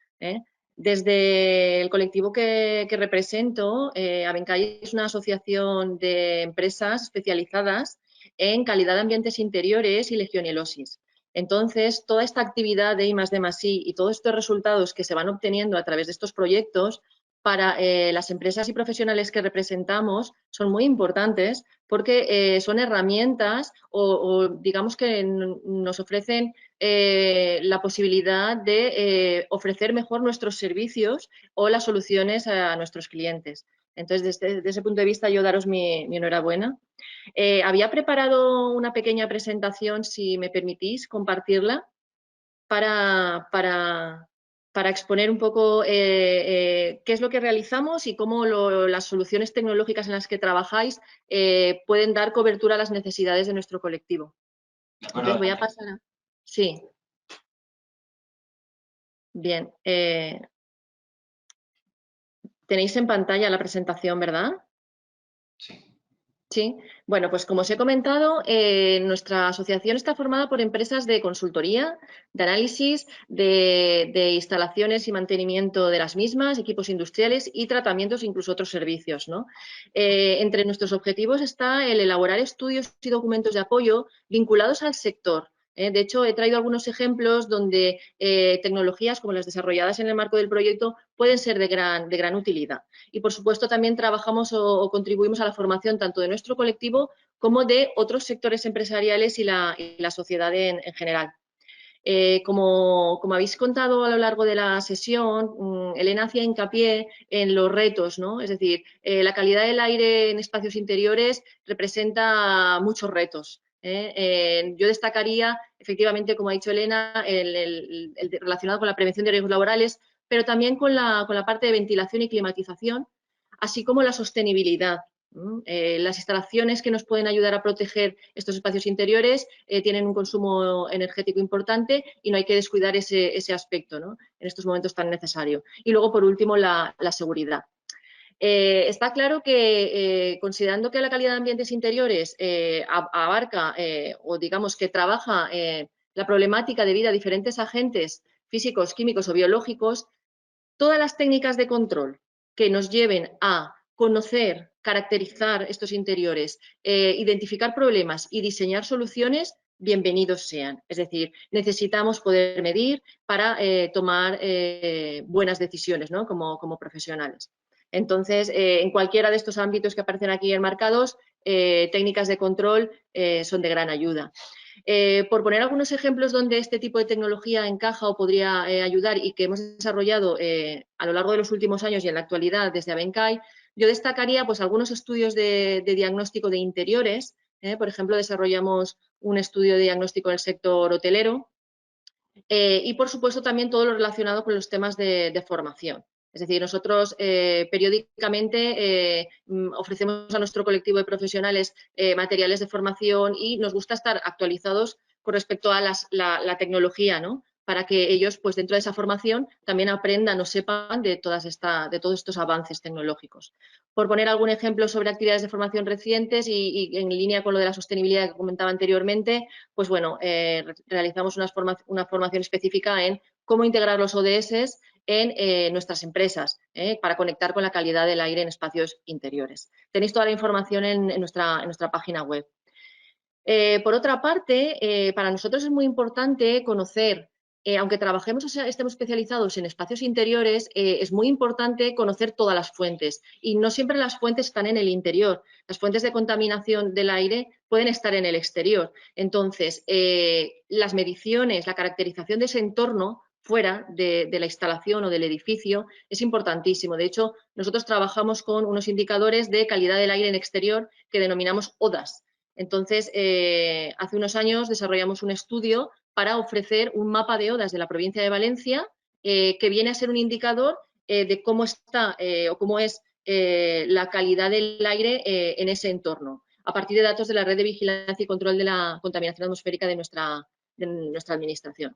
Speaker 7: Desde el colectivo que represento, Abenkai es una asociación de empresas especializadas en calidad de ambientes interiores y legionelosis. Entonces, toda esta actividad de I+D+I y todos estos resultados que se van obteniendo a través de estos proyectos, para las empresas y profesionales que representamos son muy importantes porque son herramientas o digamos que nos ofrecen la posibilidad de ofrecer mejor nuestros servicios o las soluciones a nuestros clientes. Entonces, desde ese punto de vista, yo daros mi enhorabuena. Había preparado una pequeña presentación, si me permitís compartirla, para exponer un poco qué es lo que realizamos y cómo las soluciones tecnológicas en las que trabajáis pueden dar cobertura a las necesidades de nuestro colectivo. Entonces voy a pasar a... Sí. Bien. Tenéis en pantalla la presentación, ¿verdad?
Speaker 2: Sí.
Speaker 7: Sí, bueno, pues como os he comentado, nuestra asociación está formada por empresas de consultoría, de análisis, de instalaciones y mantenimiento de las mismas, equipos industriales y tratamientos, incluso otros servicios, ¿no? Entre nuestros objetivos está el elaborar estudios y documentos de apoyo vinculados al sector. De hecho, he traído algunos ejemplos donde tecnologías como las desarrolladas en el marco del proyecto pueden ser de gran utilidad. Y, por supuesto, también trabajamos o contribuimos a la formación tanto de nuestro colectivo como de otros sectores empresariales y la sociedad en general. Como habéis contado a lo largo de la sesión, Elena hacía hincapié en los retos, ¿no? Es decir, la calidad del aire en espacios interiores representa muchos retos. Yo destacaría, efectivamente, como ha dicho Elena, el relacionado con la prevención de riesgos laborales, pero también con la parte de ventilación y climatización, así como la sostenibilidad. Las instalaciones que nos pueden ayudar a proteger estos espacios interiores tienen un consumo energético importante y no hay que descuidar ese aspecto, ¿no? En estos momentos tan necesario. Y luego, por último, la seguridad. Está claro que, considerando que la calidad de ambientes interiores abarca o digamos que trabaja la problemática debido a diferentes agentes físicos, químicos o biológicos, todas las técnicas de control que nos lleven a conocer, caracterizar estos interiores, identificar problemas y diseñar soluciones, bienvenidos sean. Es decir, necesitamos poder medir para tomar buenas decisiones, ¿no? como profesionales. Entonces, en cualquiera de estos ámbitos que aparecen aquí enmarcados, técnicas de control son de gran ayuda. Por poner algunos ejemplos donde este tipo de tecnología encaja o podría ayudar y que hemos desarrollado a lo largo de los últimos años y en la actualidad desde Abencai, yo destacaría pues, algunos estudios de diagnóstico de interiores. Por ejemplo, desarrollamos un estudio de diagnóstico en el sector hotelero y, por supuesto, también todo lo relacionado con los temas de formación. Es decir, nosotros periódicamente ofrecemos a nuestro colectivo de profesionales materiales de formación y nos gusta estar actualizados con respecto a la tecnología, ¿no? Para que ellos, pues dentro de esa formación, también aprendan o sepan de todos estos avances tecnológicos. Por poner algún ejemplo sobre actividades de formación recientes y en línea con lo de la sostenibilidad que comentaba anteriormente, pues bueno, realizamos una formación específica en cómo integrar los ODS en nuestras empresas para conectar con la calidad del aire en espacios interiores. Tenéis toda la información en nuestra página web. Por otra parte, para nosotros es muy importante conocer, aunque trabajemos o estemos especializados en espacios interiores, es muy importante conocer todas las fuentes y no siempre las fuentes están en el interior. Las fuentes de contaminación del aire pueden estar en el exterior. Entonces, las mediciones, la caracterización de ese entorno fuera de la instalación o del edificio es importantísimo. De hecho, nosotros trabajamos con unos indicadores de calidad del aire en exterior que denominamos ODAS. Entonces, hace unos años desarrollamos un estudio para ofrecer un mapa de ODAS de la provincia de Valencia que viene a ser un indicador de cómo está o cómo es la calidad del aire en ese entorno, a partir de datos de la red de vigilancia y control de la contaminación atmosférica de nuestra administración.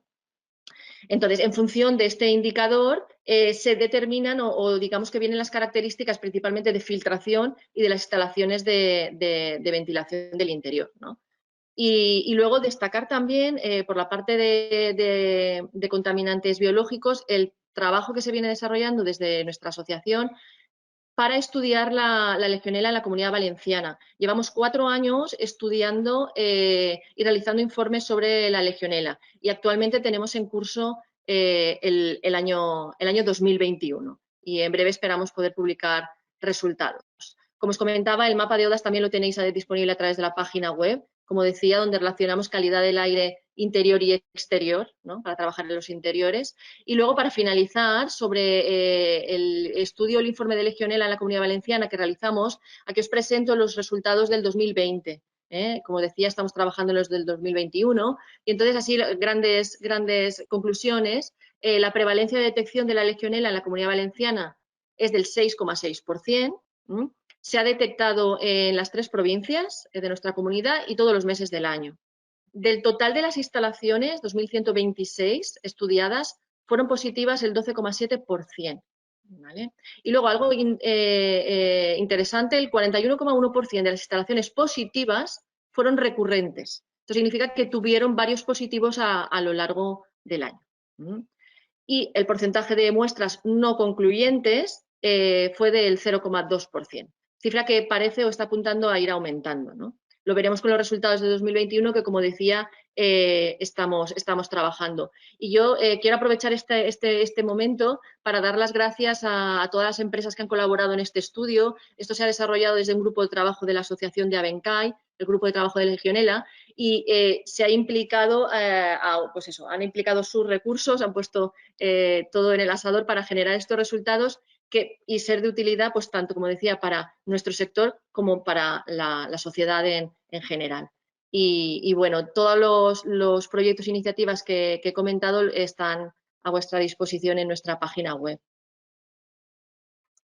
Speaker 7: Entonces, en función de este indicador, se determinan o digamos que vienen las características principalmente de filtración y de las instalaciones de ventilación del interior, ¿no? Y luego destacar también, por la parte de contaminantes biológicos, el trabajo que se viene desarrollando desde nuestra asociación para estudiar la legionela en la Comunidad Valenciana. Llevamos 4 años estudiando y realizando informes sobre la legionela y actualmente tenemos en curso el año 2021 y en breve esperamos poder publicar resultados. Como os comentaba, el mapa de ODAS también lo tenéis disponible a través de la página web, como decía, donde relacionamos calidad del aire interior y exterior, ¿no? Para trabajar en los interiores. Y luego, para finalizar, sobre el estudio, el informe de legionela en la Comunidad Valenciana que realizamos, aquí os presento los resultados del 2020. Como decía, estamos trabajando en los del 2021 y entonces así grandes conclusiones. La prevalencia de detección de la legionela en la Comunidad Valenciana es del 6,6%. Se ha detectado en las 3 provincias de nuestra comunidad y todos los meses del año. Del total de las instalaciones, 2.126 estudiadas, fueron positivas el 12,7%. ¿Vale? Y luego algo interesante, el 41,1% de las instalaciones positivas fueron recurrentes. Esto significa que tuvieron varios positivos a lo largo del año. Y el porcentaje de muestras no concluyentes fue del 0,2%. Cifra que parece o está apuntando a ir aumentando, ¿no? Lo veremos con los resultados de 2021 que, como decía, estamos trabajando. Y yo quiero aprovechar este momento para dar las gracias a todas las empresas que han colaborado en este estudio. Esto se ha desarrollado desde un grupo de trabajo de la Asociación de Abencai, el grupo de trabajo de Legionela, y se ha implicado, pues eso, han implicado sus recursos, han puesto todo en el asador para generar estos resultados y ser de utilidad, pues tanto, como decía, para nuestro sector como para la sociedad en general. Y bueno, todos los proyectos e iniciativas que he comentado están a vuestra disposición en nuestra página web.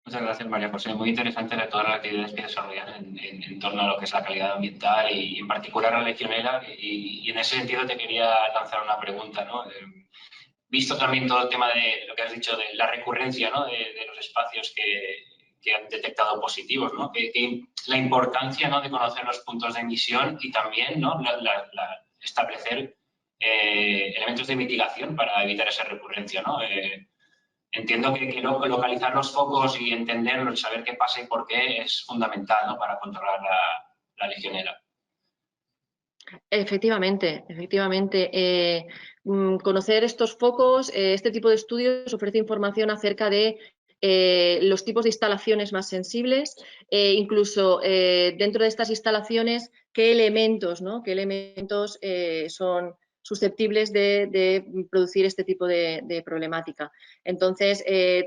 Speaker 2: Muchas gracias, María José. Muy interesante todas las actividades que desarrollan en torno a lo que es la calidad ambiental y en particular la legionela. Y en ese sentido te quería lanzar una pregunta, ¿no? Visto también todo el tema de lo que has dicho de la recurrencia, ¿no? de los espacios que han detectado positivos, ¿no? La importancia, ¿no? de conocer los puntos de emisión y también, ¿no? establecer elementos de mitigación para evitar esa recurrencia, ¿no? Entiendo que localizar los focos y entenderlo y saber qué pasa y por qué es fundamental, ¿no? Para controlar la legionela.
Speaker 7: Efectivamente. Conocer estos focos, este tipo de estudios ofrece información acerca de los tipos de instalaciones más sensibles, incluso dentro de estas instalaciones, qué elementos son susceptibles de producir este tipo de problemática. Entonces,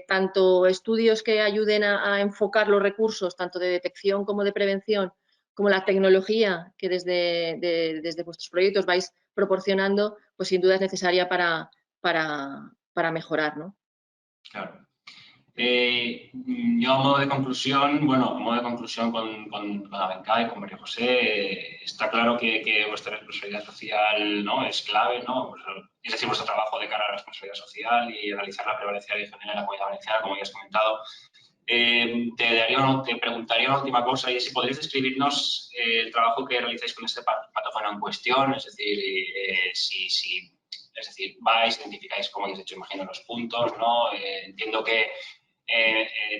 Speaker 7: tanto estudios que ayuden a enfocar los recursos, tanto de detección como de prevención, como la tecnología que desde vuestros proyectos vais proporcionando, pues sin duda es necesaria para mejorar, ¿no?
Speaker 2: Claro. Yo a modo de conclusión, con Abencai, con María José, está claro que vuestra responsabilidad social, ¿no? es clave, ¿no? Es decir, vuestro trabajo de cara a la responsabilidad social y realizar la prevalencia de legionela en la Comunidad Valenciana, como ya has comentado. Te preguntaría una última cosa y es si podrías describirnos el trabajo que realizáis con este patógeno en cuestión, es decir, es decir, vais, identificáis, como habéis dicho, imagino, los puntos, ¿no? Entiendo que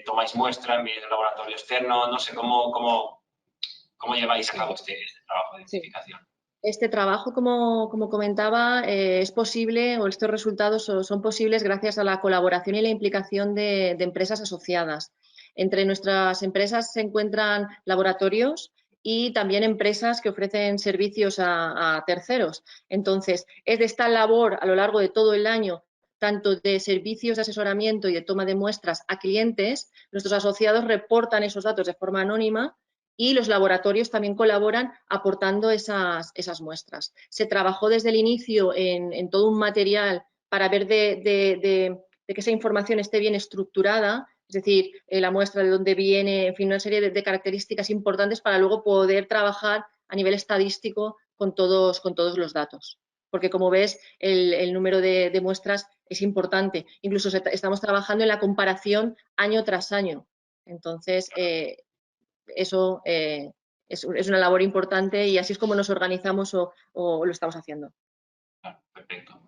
Speaker 2: tomáis muestra, enviáis al laboratorio externo, no sé cómo lleváis a cabo este trabajo de identificación.
Speaker 7: Sí. Este trabajo, como comentaba, es posible, o estos resultados son posibles gracias a la colaboración y la implicación de empresas asociadas. Entre nuestras empresas se encuentran laboratorios y también empresas que ofrecen servicios a terceros. Entonces, es de esta labor a lo largo de todo el año, tanto de servicios de asesoramiento y de toma de muestras a clientes, nuestros asociados reportan esos datos de forma anónima y los laboratorios también colaboran aportando esas muestras. Se trabajó desde el inicio en todo un material para ver de que esa información esté bien estructurada, es decir, la muestra de dónde viene, en fin, una serie de características importantes para luego poder trabajar a nivel estadístico con todos los datos. Porque, como ves, el número de muestras es importante. Incluso estamos trabajando en la comparación año tras año. Entonces, eso es una labor importante y así es como nos organizamos o lo estamos haciendo.
Speaker 2: Claro, perfecto.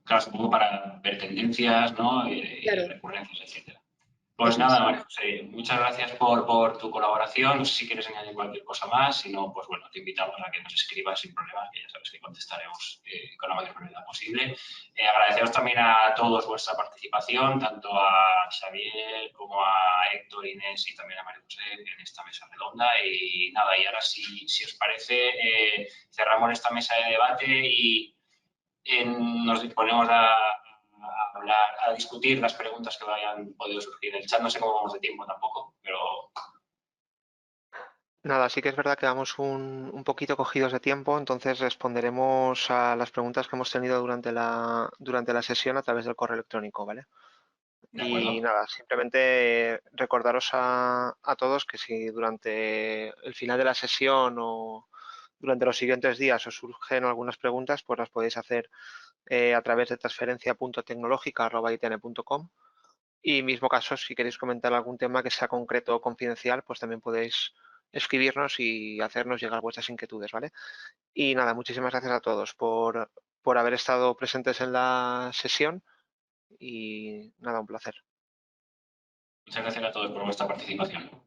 Speaker 2: Claro, supongo para ver tendencias, ¿no?
Speaker 7: Claro.
Speaker 2: Recurrencias, etcétera. Pues nada, María José, muchas gracias por tu colaboración. No sé si quieres añadir cualquier cosa más. Si no, pues bueno, te invitamos a que nos escribas sin problemas, que ya sabes que contestaremos con la mayor brevedad posible. Agradeceros también a todos vuestra participación, tanto a Xavier como a Héctor, Inés y también a María José en esta mesa redonda. Y nada, y ahora si os parece, cerramos esta mesa de debate y nos disponemos a hablar, a discutir las preguntas que hayan podido surgir en el chat. No sé cómo vamos de tiempo tampoco, pero...
Speaker 4: Nada, sí que es verdad que vamos un poquito cogidos de tiempo, entonces responderemos a las preguntas que hemos tenido durante la sesión a través del correo electrónico, ¿vale? Y nada, simplemente recordaros a todos que si durante el final de la sesión o durante los siguientes días os surgen algunas preguntas, pues las podéis hacer a través de transferencia.tecnologica@itn.com. Y mismo caso, si queréis comentar algún tema que sea concreto o confidencial, pues también podéis escribirnos y hacernos llegar vuestras inquietudes, ¿vale? Y nada, muchísimas gracias a todos por haber estado presentes en la sesión y nada, un placer.
Speaker 2: Muchas gracias a todos por vuestra participación.